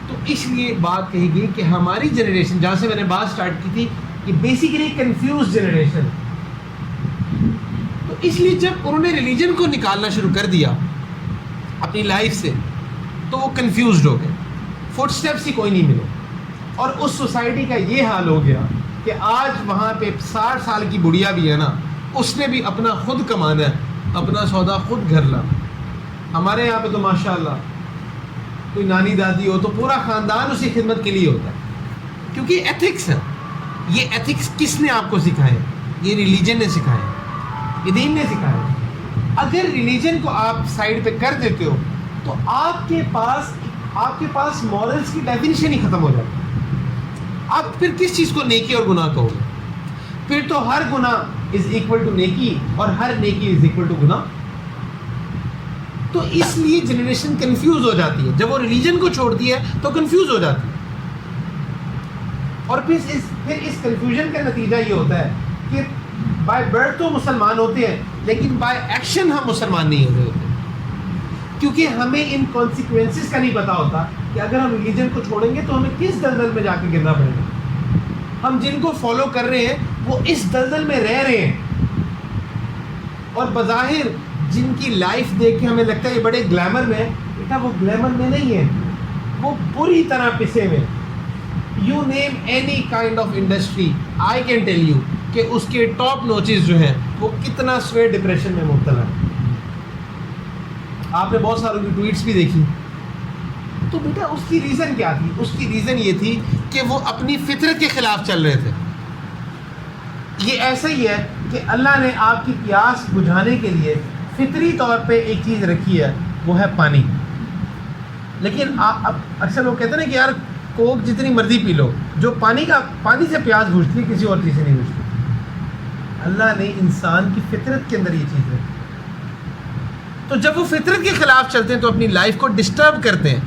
تو اس لیے بات کہی گئی کہ ہماری جنریشن, جہاں سے میں نے بات سٹارٹ کی تھی, یہ بیسیکلی کنفیوز جنریشن. تو اس لیے جب انہوں نے ریلیجن کو نکالنا شروع کر دیا اپنی لائف سے, تو وہ کنفیوزڈ ہو گئے, فٹ اسٹیپس ہی کوئی نہیں ملے. اور اس سوسائٹی کا یہ حال ہو گیا کہ آج وہاں پہ 60 سال کی بڑھیا بھی ہے نا, اس نے بھی اپنا خود کمانا ہے, اپنا سودا خود گھر لا. ہمارے یہاں پہ تو ماشاءاللہ کوئی نانی دادی ہو تو پورا خاندان اسی خدمت کے لیے ہوتا ہے, کیونکہ ایتھکس ہے. یہ ایتھکس کس نے آپ کو سکھائے؟ یہ ریلیجن نے سکھائے, یہ دین نے سکھائے. اگر ریلیجن کو آپ سائڈ پہ کر دیتے ہو تو آپ کے پاس مورلز کی ڈیفینیشن ہی ختم ہو جاتی ہے. آپ پھر کس چیز کو نیکی اور گناہ کہو گے؟ پھر تو ہر گناہ از ایکول ٹو نیکی اور ہر نیکی از ایکول ٹو گناہ. تو اس لیے جنریشن کنفیوز ہو جاتی ہے. جب وہ ریلیجن کو چھوڑتی ہے تو کنفیوز ہو جاتی ہے. اور پھر اس کنفیوژن کا نتیجہ یہ ہوتا ہے کہ بائی برتھ تو مسلمان ہوتے ہیں, لیکن بائی ایکشن ہم مسلمان نہیں ہوتے, کیونکہ ہمیں ان کانسیکوینسز کا نہیں پتا ہوتا کہ اگر ہم ریلیجن کو چھوڑیں گے تو ہمیں کس دلدل میں جا کے گرنا پڑے گا. ہم جن کو فالو کر رہے ہیں وہ اس دلدل میں رہ رہے ہیں, اور بظاہر جن کی لائف دیکھ کے ہمیں لگتا ہے یہ بڑے گلیمر میں, بیٹا وہ گلیمر میں نہیں ہے, وہ پوری طرح پسے ہوئے. You name any kind of industry, I can tell you کہ اس کے ٹاپ نوچز جو ہیں وہ کتنا سویئر ڈپریشن میں مبتلا ہے. آپ نے بہت ساروں کی ٹویٹس بھی دیکھی. تو بیٹا اس کی ریزن کیا تھی؟ اس کی ریزن یہ تھی کہ وہ اپنی فطرت کے خلاف چل رہے تھے. یہ ایسا ہی ہے کہ اللہ نے آپ کی پیاس بجھانے کے لیے فطری طور پہ ایک چیز رکھی ہے, وہ ہے پانی. لیکن اب اکثر لوگ کہتے ہیں نا کہ یار کوک جتنی مرضی پی لو, جو پانی سے پیاس بجھتی ہے کسی اور چیز سے نہیں بجھتی. اللہ نے انسان کی فطرت کے اندر یہ چیز رکھی. تو جب وہ فطرت کے خلاف چلتے ہیں تو اپنی لائف کو ڈسٹرب کرتے ہیں,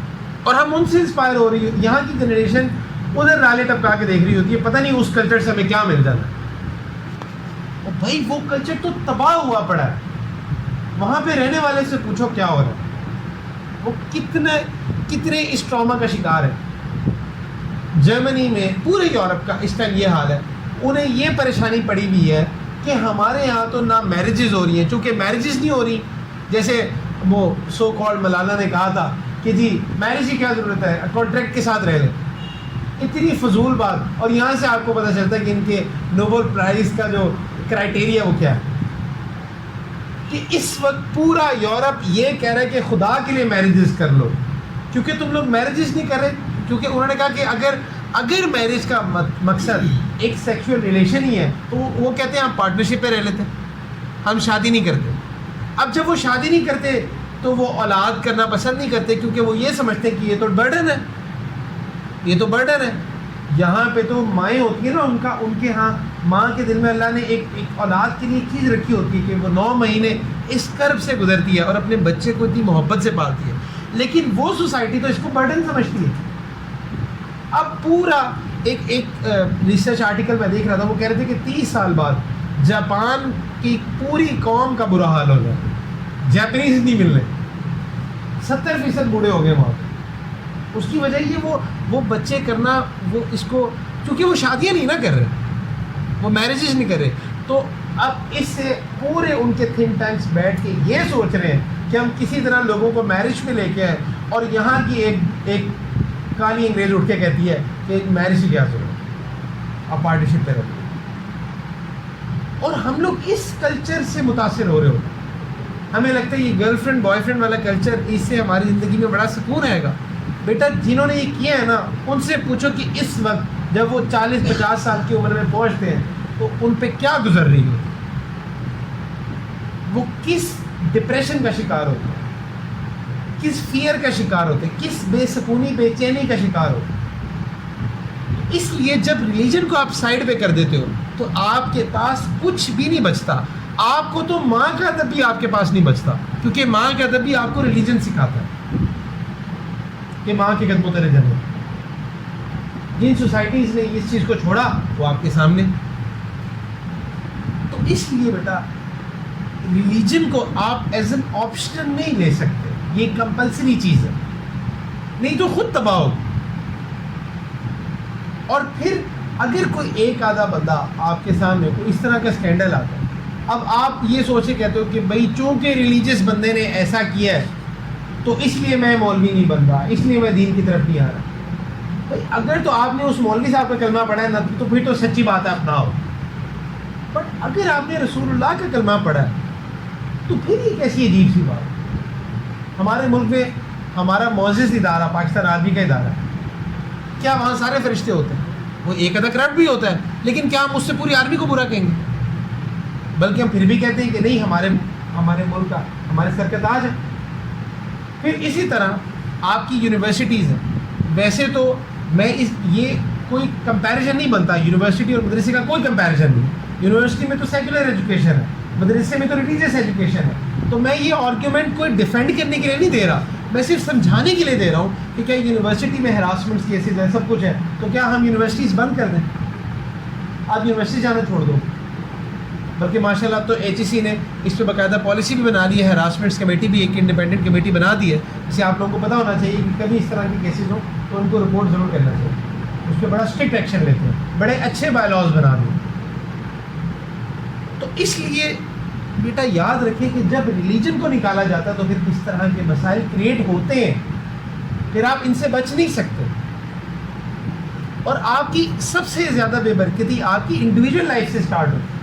اور ہم ان سے انسپائر ہو رہی ہے. یہاں کی جنریشن ادھر نالے ٹپکا کے دیکھ رہی ہوتی ہے, پتہ نہیں اس کلچر سے ہمیں کیا مل جانا ہے. اور بھائی وہ کلچر تو تباہ ہوا پڑا ہے, وہاں پہ رہنے والے سے پوچھو کیا ہو رہا ہے, وہ کتنے اس ٹراما کا شکار ہے. جرمنی میں, پورے یورپ کا اس ٹائم یہ حال ہے. انہیں یہ پریشانی پڑی ہوئی ہے کہ ہمارے یہاں تو نہ میرجز ہو رہی ہیں, چونکہ میرجز نہیں ہو رہی, جیسے وہ سو کالڈ ملالہ نے کہا تھا کہ جی میرج کی کیا ضرورت ہے, کانٹریکٹ کے ساتھ رہ لیں. اتنی فضول بات. اور یہاں سے آپ کو پتہ چلتا ہے کہ ان کے نوبل پرائز کا جو کرائٹیریا وہ کیا ہے, کہ اس وقت پورا یورپ یہ کہہ رہا ہے کہ خدا کے لیے میرجز کر لو, کیونکہ تم لوگ میرجز نہیں کر رہے. کیونکہ انہوں نے کہا کہ اگر میرج کا مقصد ایک سیکشول ریلیشن ہی ہے تو وہ کہتے ہیں ہم پارٹنرشپ پہ رہ لیتے ہیں, ہم شادی نہیں کرتے. اب جب وہ شادی نہیں کرتے تو وہ اولاد کرنا پسند نہیں کرتے, کیونکہ وہ یہ سمجھتے ہیں کہ یہ تو برڈن ہے, یہ تو برڈن ہے. یہاں پہ تو مائیں ہوتی ہیں نا, ان کے ہاں ماں کے دل میں اللہ نے ایک اولاد کے لیے ایک چیز رکھی ہوتی ہے کہ وہ 9 مہینے اس کرب سے گزرتی ہے اور اپنے بچے کو اتنی محبت سے پالتی ہے. لیکن وہ سوسائٹی تو اس کو برڈن سمجھتی ہے. اب پورا ایک ریسرچ آرٹیکل میں دیکھ رہا تھا, وہ کہہ رہے تھے کہ 30 سال بعد جاپان کی پوری قوم کا برا حال ہو جائے, جاپنیز نہیں ملنے, 70% بوڑھے ہو گئے وہاں پہ. اس کی وجہ یہ وہ بچے کرنا, وہ اس کو چونکہ وہ شادیاں نہیں نہ کر رہے, وہ میرجز نہیں کر رہے, تو اب اس سے پورے ان کے تھنک ٹینکس بیٹھ کے یہ سوچ رہے ہیں کہ ہم کسی طرح لوگوں کو میرج پہ لے کے آئیں. اور یہاں کی ایک کالی انگریز اٹھ کے کہتی ہے کہ میرج کی کیا ضرورت, آپ پارٹنرشپ پہ رہتے. اور ہم لوگ اس کلچر سے متاثر ہو رہے ہوتے ہیں. ہمیں لگتا ہے یہ گرل فرینڈ بوائے فرینڈ والا کلچر, اس سے ہماری زندگی میں بڑا سکون رہے گا. بیٹا جنہوں نے یہ کیا ہے نا, ان سے پوچھو کہ اس وقت جب وہ 40-50 سال کی عمر میں پہنچتے ہیں تو ان پہ کیا گزر رہی ہے, وہ کس ڈپریشن کا شکار ہوتے ہیں, کس فیئر کا شکار ہوتے ہیں, کس بے سکونی بے چینی کا شکار ہوتے ہیں. اس لیے جب ریلیجن کو آپ سائڈ پہ کر دیتے ہو تو آپ کے پاس کچھ بھی نہیں بچتا. آپ کو تو ماں کا ادب بھی آپ کے پاس نہیں بچتا, کیونکہ ماں کا ادب بھی آپ کو ریلیجن سکھاتا ہے کہ ماں کے قدموں تلے جانے. جن سوسائٹیز نے اس چیز کو چھوڑا وہ آپ کے سامنے. تو اس لیے بیٹا ریلیجن کو آپ ایز این آپشنل نہیں لے سکتے, یہ کمپلسری چیز ہے, نہیں تو خود تباہ ہو. اور پھر اگر کوئی ایک آدھا بندہ آپ کے سامنے کوئی اس طرح کا اسکینڈل آتا ہے, اب آپ یہ سوچے کہتے ہو کہ بھائی چونکہ ریلیجس بندے نے ایسا کیا ہے تو اس لیے میں مولوی نہیں بن رہا, اس لیے میں دین کی طرف نہیں آ رہا. بھائی اگر تو آپ نے اس مولوی صاحب کا کلمہ پڑھا ہے نا تو پھر تو سچی بات ہے اپناؤ. بٹ اگر آپ نے رسول اللہ کا کلمہ پڑھا ہے تو پھر یہ کیسی عجیب سی بات. ہمارے ملک میں ہمارا معزز ادارہ پاکستان آرمی کا ادارہ ہے, کیا وہاں سارے فرشتے ہوتے ہیں؟ وہ ایک ادھا کرپٹ بھی ہوتا ہے, لیکن کیا ہم اس سے پوری آرمی کو برا کہیں گے؟ بلکہ ہم پھر بھی کہتے ہیں کہ نہیں ہمارے ملک کا ہمارے سر کا تاج ہے. پھر اسی طرح آپ کی یونیورسٹیز ہیں. ویسے تو میں یہ کوئی کمپیریزن نہیں بنتا, یونیورسٹی اور مدرسے کا کوئی کمپیریزن نہیں. یونیورسٹی میں تو سیکولر ایجوکیشن ہے, مدرسے میں تو ریلیجیس ایجوکیشن ہے. تو میں یہ آرگیومنٹ کوئی ڈیفینڈ کرنے کے لیے نہیں دے رہا, میں صرف سمجھانے کے لیے دے رہا ہوں کہ کیا یونیورسٹی میں ہراسمنٹس کیسز ہیں, سب کچھ ہے, تو کیا ہم یونیورسٹیز بند کر دیں؟ آپ یونیورسٹی جانا چھوڑ دو. بلکہ ماشاء اللہ اب تو ایچ ای سی نے اس پہ باقاعدہ پالیسی بھی بنا دی ہے, ہراسمنٹس کمیٹی بھی ایک انڈیپینڈنٹ کمیٹی بنا دی ہے, جسے آپ لوگوں کو پتہ ہونا چاہیے کہ کبھی اس طرح کے کیسز ہوں تو ان کو رپورٹ ضرور کرنا چاہیے. اس پہ بڑا اسٹرکٹ ایکشن لیتے ہیں, بڑے اچھے بائی لاز بنا دیں. تو اس لیے بیٹا یاد رکھیں کہ جب ریلیجن کو نکالا جاتا ہے تو پھر کس طرح کے مسائل کریٹ ہوتے ہیں, پھر آپ ان سے بچ نہیں سکتے. اور آپ کی سب سے زیادہ بے برکتی آپ کی انڈیویجول لائف سے سٹارٹ ہوتی ہے,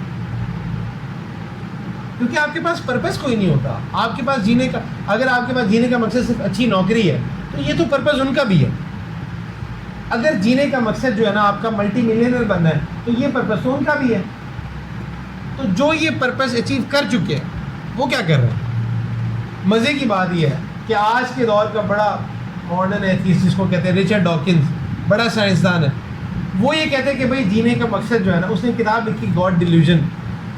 کیونکہ آپ کے پاس پرپس کوئی نہیں ہوتا. آپ کے پاس جینے کا, اگر آپ کے پاس جینے کا مقصد صرف اچھی نوکری ہے تو یہ تو پرپس ان کا بھی ہے. اگر جینے کا مقصد جو ہے نا آپ کا ملٹی ملینئر بننا ہے تو یہ پرپس تو ان کا بھی ہے. تو جو یہ پرپس اچیو کر چکے ہیں وہ کیا کر رہے ہیں؟ مزے کی بات یہ ہے کہ آج کے دور کا بڑا ماڈرن ایتھیسٹ جس کو کہتے ہیں رچرڈ ڈاکنز, بڑا سائنسدان ہے, وہ یہ کہتے ہیں کہ بھائی جینے کا مقصد جو ہے نا, اس نے کتاب لکھی گاڈ ڈیلیوژن,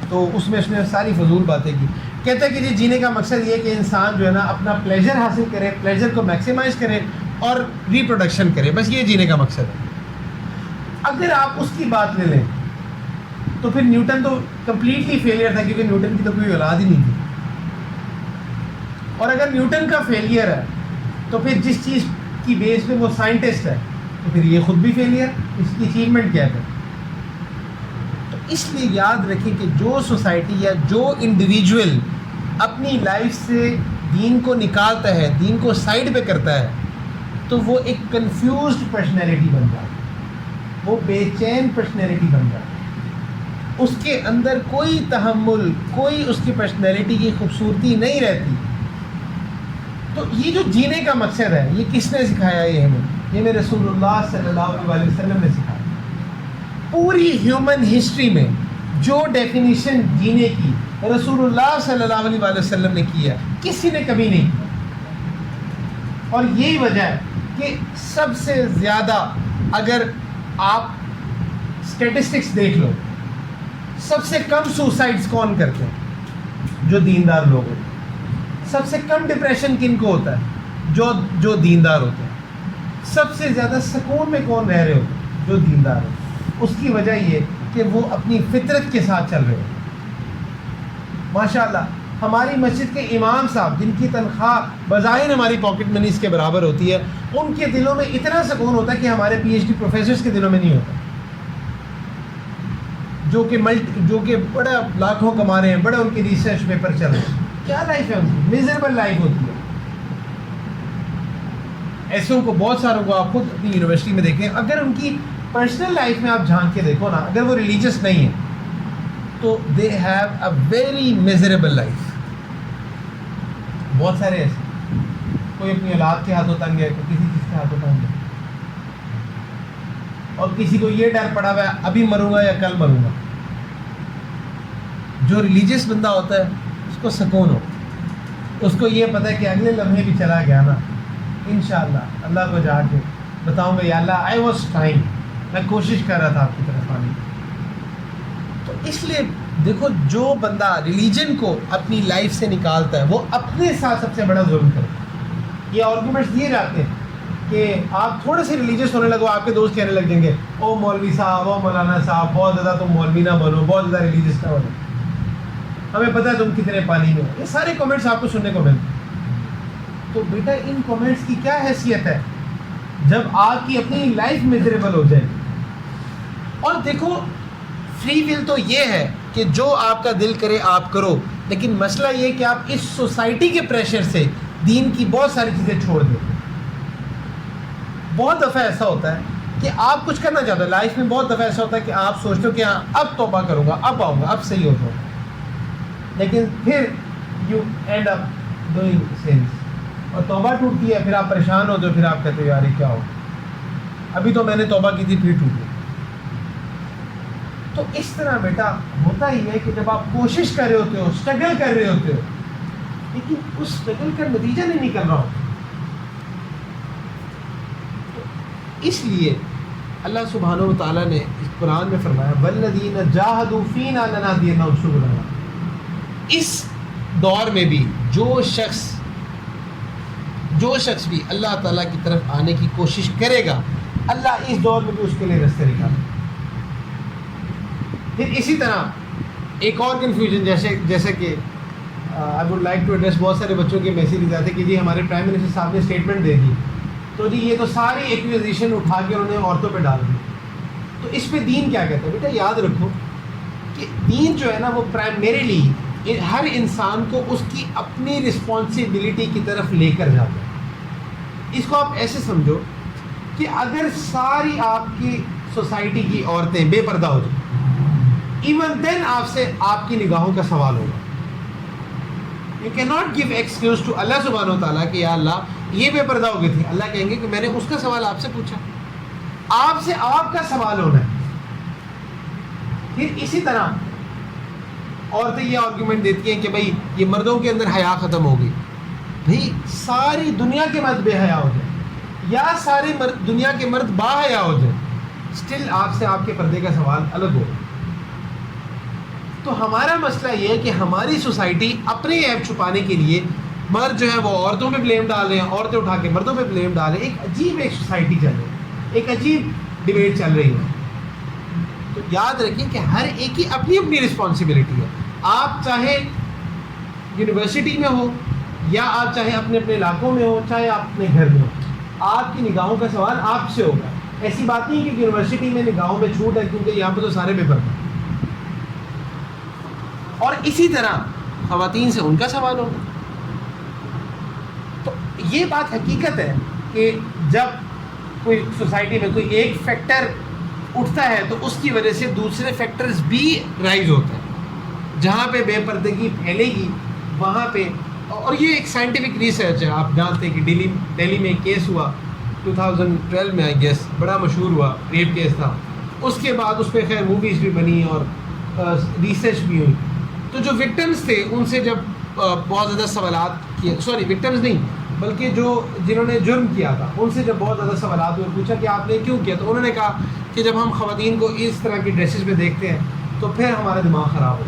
تو اس میں ساری فضول باتیں کی. کہتا ہے کہ جی جینے کا مقصد یہ کہ انسان جو ہے نا اپنا پلیجر حاصل کرے, پلیجر کو میکسیمائز کرے اور ریپروڈکشن کرے, بس یہ جینے کا مقصد ہے. اگر آپ اس کی بات لے لیں تو پھر نیوٹن تو کمپلیٹلی فیلئر تھا, کیونکہ نیوٹن کی تو کوئی اولاد ہی نہیں تھی. اور اگر نیوٹن کا فیلئر ہے تو پھر جس چیز کی بیس پہ وہ سائنٹسٹ ہے تو پھر یہ خود بھی فیلئر, اس کی اچیومنٹ کیا ہے؟ تو اس لیے یاد رکھیں کہ جو سوسائٹی یا جو انڈیویجول اپنی لائف سے دین کو نکالتا ہے, دین کو سائڈ پہ کرتا ہے, تو وہ ایک کنفیوزڈ پرسنالٹی بن جاتا ہے, وہ بے چین پرسنالٹی بن جاتا ہے. اس کے اندر کوئی تحمل, کوئی اس کی پرسنالٹی کی خوبصورتی نہیں رہتی. تو یہ جو جینے کا مقصد ہے یہ کس نے سکھایا؟ یہ ہمیں, یہ میں رسول اللہ صلی اللہ علیہ وسلم نے سکھایا. پوری ہیومن ہسٹری میں جو ڈیفینیشن جینے کی رسول اللہ صلی اللہ علیہ وسلم نے کی ہے کسی نے کبھی نہیں کی. اور یہی وجہ ہے کہ سب سے زیادہ اگر آپ اسٹیٹسٹکس دیکھ لو, سب سے کم سوسائڈس کون کرتے ہیں؟ جو دیندار لوگ ہوتے ہیں. سب سے کم ڈپریشن کن کو ہوتا ہے؟ جو دیندار ہوتے ہیں. سب سے زیادہ سکون میں کون رہ رہے ہوتے ہیں؟ جو دیندار ہوتے ہیں. اس کی وجہ یہ کہ وہ اپنی فطرت کے ساتھ چل رہے ہیں. ماشاءاللہ ہماری مسجد کے امام صاحب جن کی تنخواہ بظاہر ہماری پاکٹ منیز کے برابر ہوتی ہے, ان کے دلوں میں اتنا سکون ہوتا ہے کہ ہمارے پی ایچ ڈی پروفیسرز کے دلوں میں نہیں ہوتا, جو کہ بڑا لاکھوں کما رہے ہیں, بڑے ان کے ریسرچ پیپر چل رہے ہیں. کیا لائف ہے ان کی؟ میزریبل لائف ہوتی ہے. ایسوں کو بہت ساروں کو آپ خود اپنی یونیورسٹی میں دیکھیں, اگر ان کی پرسنل لائف میں آپ جھانک کے دیکھو نا, اگر وہ ریلیجیس نہیں ہے تو they have a very miserable life. بہت سارے ایسے, کوئی اپنی اولاد کے ہاتھوں تنگ ہے, کوئی کسی چیز کے ہاتھوں تنگ ہے, اور کسی کو یہ ڈر پڑا ہوا ہے ابھی مروں گا یا کل مروں گا. جو ریلیجیس بندہ ہوتا ہے اس کو سکون ہو, اس کو یہ پتہ ہے کہ اگلے لمحے بھی چلا گیا نا, انشاءاللہ اللہ کو جا کے بتاؤں گا یا اللہ آئی واز ٹائم, میں کوشش کر رہا تھا آپ کی طرف آنے کی. تو اس لیے دیکھو جو بندہ ریلیجن کو اپنی لائف سے نکالتا ہے وہ اپنے ساتھ سب سے بڑا ظلم کرتا ہے. یہ آرگومنٹس دیے جاتے ہیں کہ آپ تھوڑے سے ریلیجیس ہونے لگو آپ کے دوست کہنے لگ جائیں گے او مولوی صاحب او مولانا صاحب بہت زیادہ تم مولوی نہ بنو, بہت زیادہ ریلیجیس نہ بنو, ہمیں پتہ ہے تم کتنے پانی میں ہو. یہ سارے کمنٹس آپ کو سننے کو ملتے ہیں. تو بیٹا ان کمنٹس کی کیا حیثیت ہے جب آپ کی اپنی لائف میزریبل ہو جائے. اور دیکھو فری ول تو یہ ہے کہ جو آپ کا دل کرے آپ کرو, لیکن مسئلہ یہ کہ آپ اس سوسائٹی کے پریشر سے دین کی بہت ساری چیزیں چھوڑ دیں. بہت دفعہ ایسا ہوتا ہے کہ آپ کچھ کرنا چاہتے ہو لائف میں, بہت دفعہ ایسا ہوتا ہے کہ آپ سوچتے ہو کہ ہاں اب توبہ کروں گا, اب آؤں گا, اب صحیح ہو جاؤں گا, لیکن پھر you and up doing sense, اور توبہ ٹوٹتی ہے, پھر آپ پریشان ہوتے ہو, پھر آپ کہتے ہو یار یہ کیا ہو, ابھی تو میں نے توبہ کی تھی پھر ٹوٹ گئی. تو اس طرح بیٹا ہوتا ہی ہے کہ جب آپ کوشش کر رہے ہوتے ہو, اسٹرگل کر رہے ہوتے ہو, لیکن اس اسٹرگل کا نتیجہ نہیں نکل رہا ہوتا. اس لیے اللہ سبحانہ و تعالیٰ نے اس قرآن میں فرمایا والذین جاہدوا فینا لنہدینہم سبلنا. اس دور میں بھی جو شخص بھی اللہ تعالیٰ کی طرف آنے کی کوشش کرے گا, اللہ اس دور میں بھی اس کے لیے راستے نکالے. پھر اسی طرح ایک اور کنفیوژن جیسے کہ I would like to address, بہت سارے بچوں کے میسیجز آتے کہ جی ہمارے پرائم منسٹر صاحب نے اسٹیٹمنٹ دے دی تو جی یہ تو ساری ایکوزیشن اٹھا کے انہوں نے عورتوں پہ ڈال دی, تو اس پہ دین کیا کہتا ہے. بیٹا یاد رکھو کہ دین جو ہے نا وہ پرائمریلی ہر انسان کو اس کی اپنی رسپانسبلٹی کی طرف لے کر جاتا ہے. اس کو آپ ایسے سمجھو کہ اگر ساری آپ کی سوسائٹی کی عورتیں بے پردہ ہو جائیں, ایون دین آپ سے آپ کی نگاہوں کا سوال ہوگا. یو کی ناٹ گیو ایکسکیوز ٹو اللہ سبحانہ و تعالیٰ کہ یا اللہ یہ بے پردہ ہو گئی تھی. اللہ کہیں گے کہ میں نے اس کا سوال آپ سے پوچھا, آپ سے آپ کا سوال ہونا ہے. پھر اسی طرح عورتیں یہ آرگومنٹ دیتی ہیں کہ بھائی یہ مردوں کے اندر حیا ختم ہو گئی. بھائی ساری دنیا کے مرد بے حیا ہو جائیں یا سارے دنیا کے مرد با حیا ہو جائیں, اسٹل آپ سے آپ کے پردے کا سوال الگ ہوگا. تو ہمارا مسئلہ یہ ہے کہ ہماری سوسائٹی اپنے ایپ چھپانے کے لیے مرد جو ہے وہ عورتوں پہ بلیم ڈال رہے ہیں, عورتیں اٹھا کے مردوں پہ بلیم ڈال رہے ہیں. ایک سوسائٹی چل رہی ہے, ایک عجیب ڈبیٹ چل رہی ہے. تو یاد رکھیں کہ ہر ایک کی اپنی اپنی رسپانسبلٹی ہے. آپ چاہے یونیورسٹی میں ہو یا آپ چاہے اپنے اپنے علاقوں میں ہو, چاہے آپ اپنے گھر میں ہو, آپ کی نگاہوں کا سوال آپ سے ہوگا. ایسی بات نہیں کہ یونیورسٹی میں نگاہوں میں چھوٹ ہے کیونکہ یہاں پہ تو سارے پیپر ہیں. اور اسی طرح خواتین سے ان کا سوال ہوگا. تو یہ بات حقیقت ہے کہ جب کوئی سوسائٹی میں کوئی ایک فیکٹر اٹھتا ہے تو اس کی وجہ سے دوسرے فیکٹرز بھی رائز ہوتے ہیں. جہاں پہ بے پردگی پھیلے گی وہاں پہ, اور یہ ایک سائنٹیفک ریسرچ ہے. آپ جانتے ہیں کہ دہلی میں ایک کیس ہوا 2012 میں, آئی گیس بڑا مشہور ہوا, ریپ کیس تھا. اس کے بعد اس پہ خیر موویز بھی بنی اور ریسرچ بھی ہوئی. تو جو وکٹمز تھے ان سے جب بہت زیادہ سوالات کیے, سوری وکٹمز نہیں بلکہ جنہوں نے جرم کیا تھا ان سے جب بہت زیادہ سوالات ہوئے, پوچھا کہ آپ نے کیوں کیا, تو انہوں نے کہا کہ جب ہم خواتین کو اس طرح کی ڈریسز میں دیکھتے ہیں تو پھر ہمارا دماغ خراب ہو.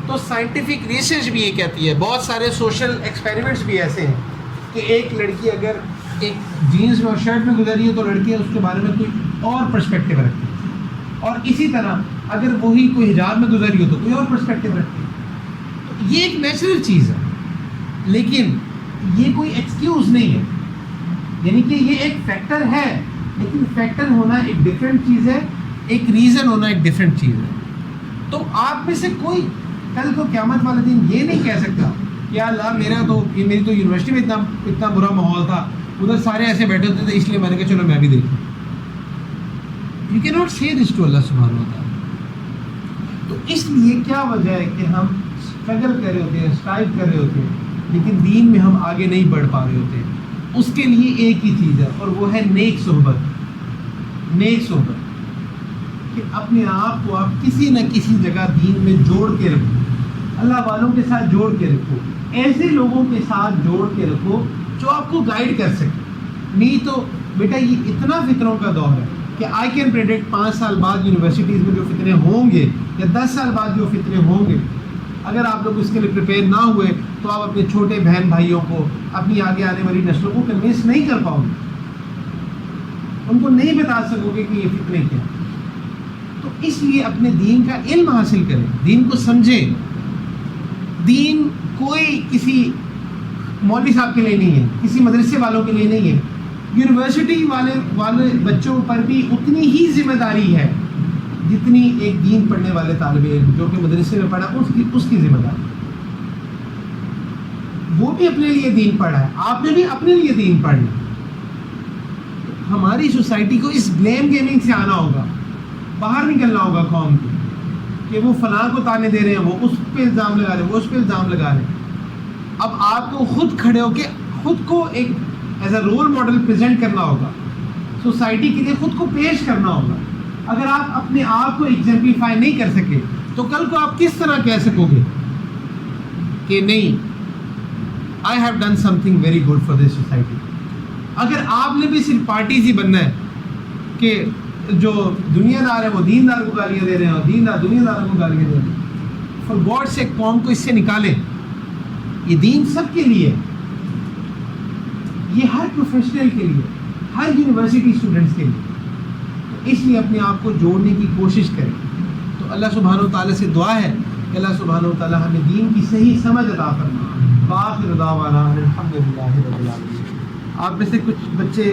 تو سائنٹیفک ریسرچ بھی یہ کہتی ہے, بہت سارے سوشل ایکسپیریمنٹس بھی ایسے ہیں کہ ایک لڑکی اگر ایک جینس میں اور شرٹ میں گزری ہے تو لڑکیاں اس کے بارے میں کوئی اور پرسپیکٹیو رکھتی ہیں, اور اسی طرح اگر وہی کوئی حجاب میں گزری ہو تو کوئی اور پرسپیکٹیو رکھتی ہے. تو یہ ایک نیچرل چیز ہے, لیکن یہ کوئی ایکسکیوز نہیں ہے. یعنی کہ یہ ایک فیکٹر ہے, لیکن فیکٹر ہونا ایک ڈفرینٹ چیز ہے, ایک ریزن ہونا ایک ڈفرینٹ چیز ہے. تو آپ میں سے کوئی کل کو قیامت والے دن یہ نہیں کہہ سکتا کہ یا اللہ میری تو یونیورسٹی میں اتنا برا ماحول تھا, ادھر سارے ایسے بیٹھے ہوتے تھے اس لیے میں نے کہا چلو میں بھی دیکھوں. یو کی ناٹ سے دس ٹو اللہ سبحانہ و تعالیٰ. تو اس لیے کیا وجہ ہے کہ ہم اسٹرگل کر رہے ہوتے ہیں, اسٹرائیو کر رہے ہوتے ہیں, لیکن دین میں ہم آگے نہیں بڑھ پا رہے ہوتے ہیں. اس کے لیے ایک ہی چیز ہے, اور وہ ہے نیک صحبت. نیک صحبت کہ اپنے آپ کو آپ کسی نہ کسی جگہ دین میں جوڑ کے رکھو, اللہ والوں کے ساتھ جوڑ کے رکھو, ایسے لوگوں کے ساتھ جوڑ کے رکھو جو آپ کو گائیڈ کر سکے. نہیں تو بیٹا یہ اتنا فطروں کا دور ہے کہ آئی کین پریڈکٹ 5 سال بعد یونیورسٹیز میں جو فتنے ہوں گے یا 10 سال بعد جو فتنے ہوں گے، اگر آپ لوگ اس کے لیے پریپیئر نہ ہوئے تو آپ اپنے چھوٹے بہن بھائیوں کو، اپنی آگے آنے والی نسلوں کو کنوینس نہیں کر پاؤ گے، ان کو نہیں بتا سکو گے کہ یہ فتنے کیا. تو اس لیے اپنے دین کا علم حاصل کریں، دین کو سمجھیں. دین کوئی کسی مولوی صاحب کے لیے نہیں ہے، کسی مدرسے والوں کے لیے نہیں ہے. یونیورسٹی والے بچوں پر بھی اتنی ہی ذمہ داری ہے جتنی ایک دین پڑھنے والے طالب علم جو کہ مدرسے میں پڑھا اس کی ذمہ داری. وہ بھی اپنے لیے دین پڑھا ہے، آپ نے بھی اپنے لیے دین پڑھنا. ہماری سوسائٹی کو اس بلیم گیمنگ سے آنا ہوگا، باہر نکلنا ہوگا قوم کو، کہ وہ فلاں کو تانے دے رہے ہیں، وہ اس پہ الزام لگا رہے ہیں، وہ اس پہ الزام لگا رہے ہیں. اب آپ کو خود کھڑے ہو کے خود کو ایک as a role model present کرنا ہوگا، سوسائٹی کے لیے خود کو پیش کرنا ہوگا. اگر آپ اپنے آپ کو ایگزمپلیفائی نہیں کر سکے تو کل کو آپ کس طرح کہہ سکو گے کہ نہیں I have done some thing very good for this society. اگر آپ نے بھی صرف پارٹیز ہی بننا ہے کہ جو دنیا دار ہے وہ دیندار کو گالیاں دے رہے ہیں اور دیندار دنیا داروں کو گالیاں دے رہے ہیں، فار گاڈ سے قوم کو اس سے نکالیں. یہ دین سب کے لیے، یہ ہر پروفیشنل کے لیے، ہر یونیورسٹی اسٹوڈنٹس کے لیے. تو اس لیے اپنے آپ کو جوڑنے کی کوشش کریں. تو اللہ سبحانہ و تعالیٰ سے دعا ہے کہ اللہ سبحانہ و تعالیٰ ہمیں دین کی صحیح سمجھ عطا فرمائے. باخر دعوانا الحمدللہ رب العالمین. آپ میں سے کچھ بچے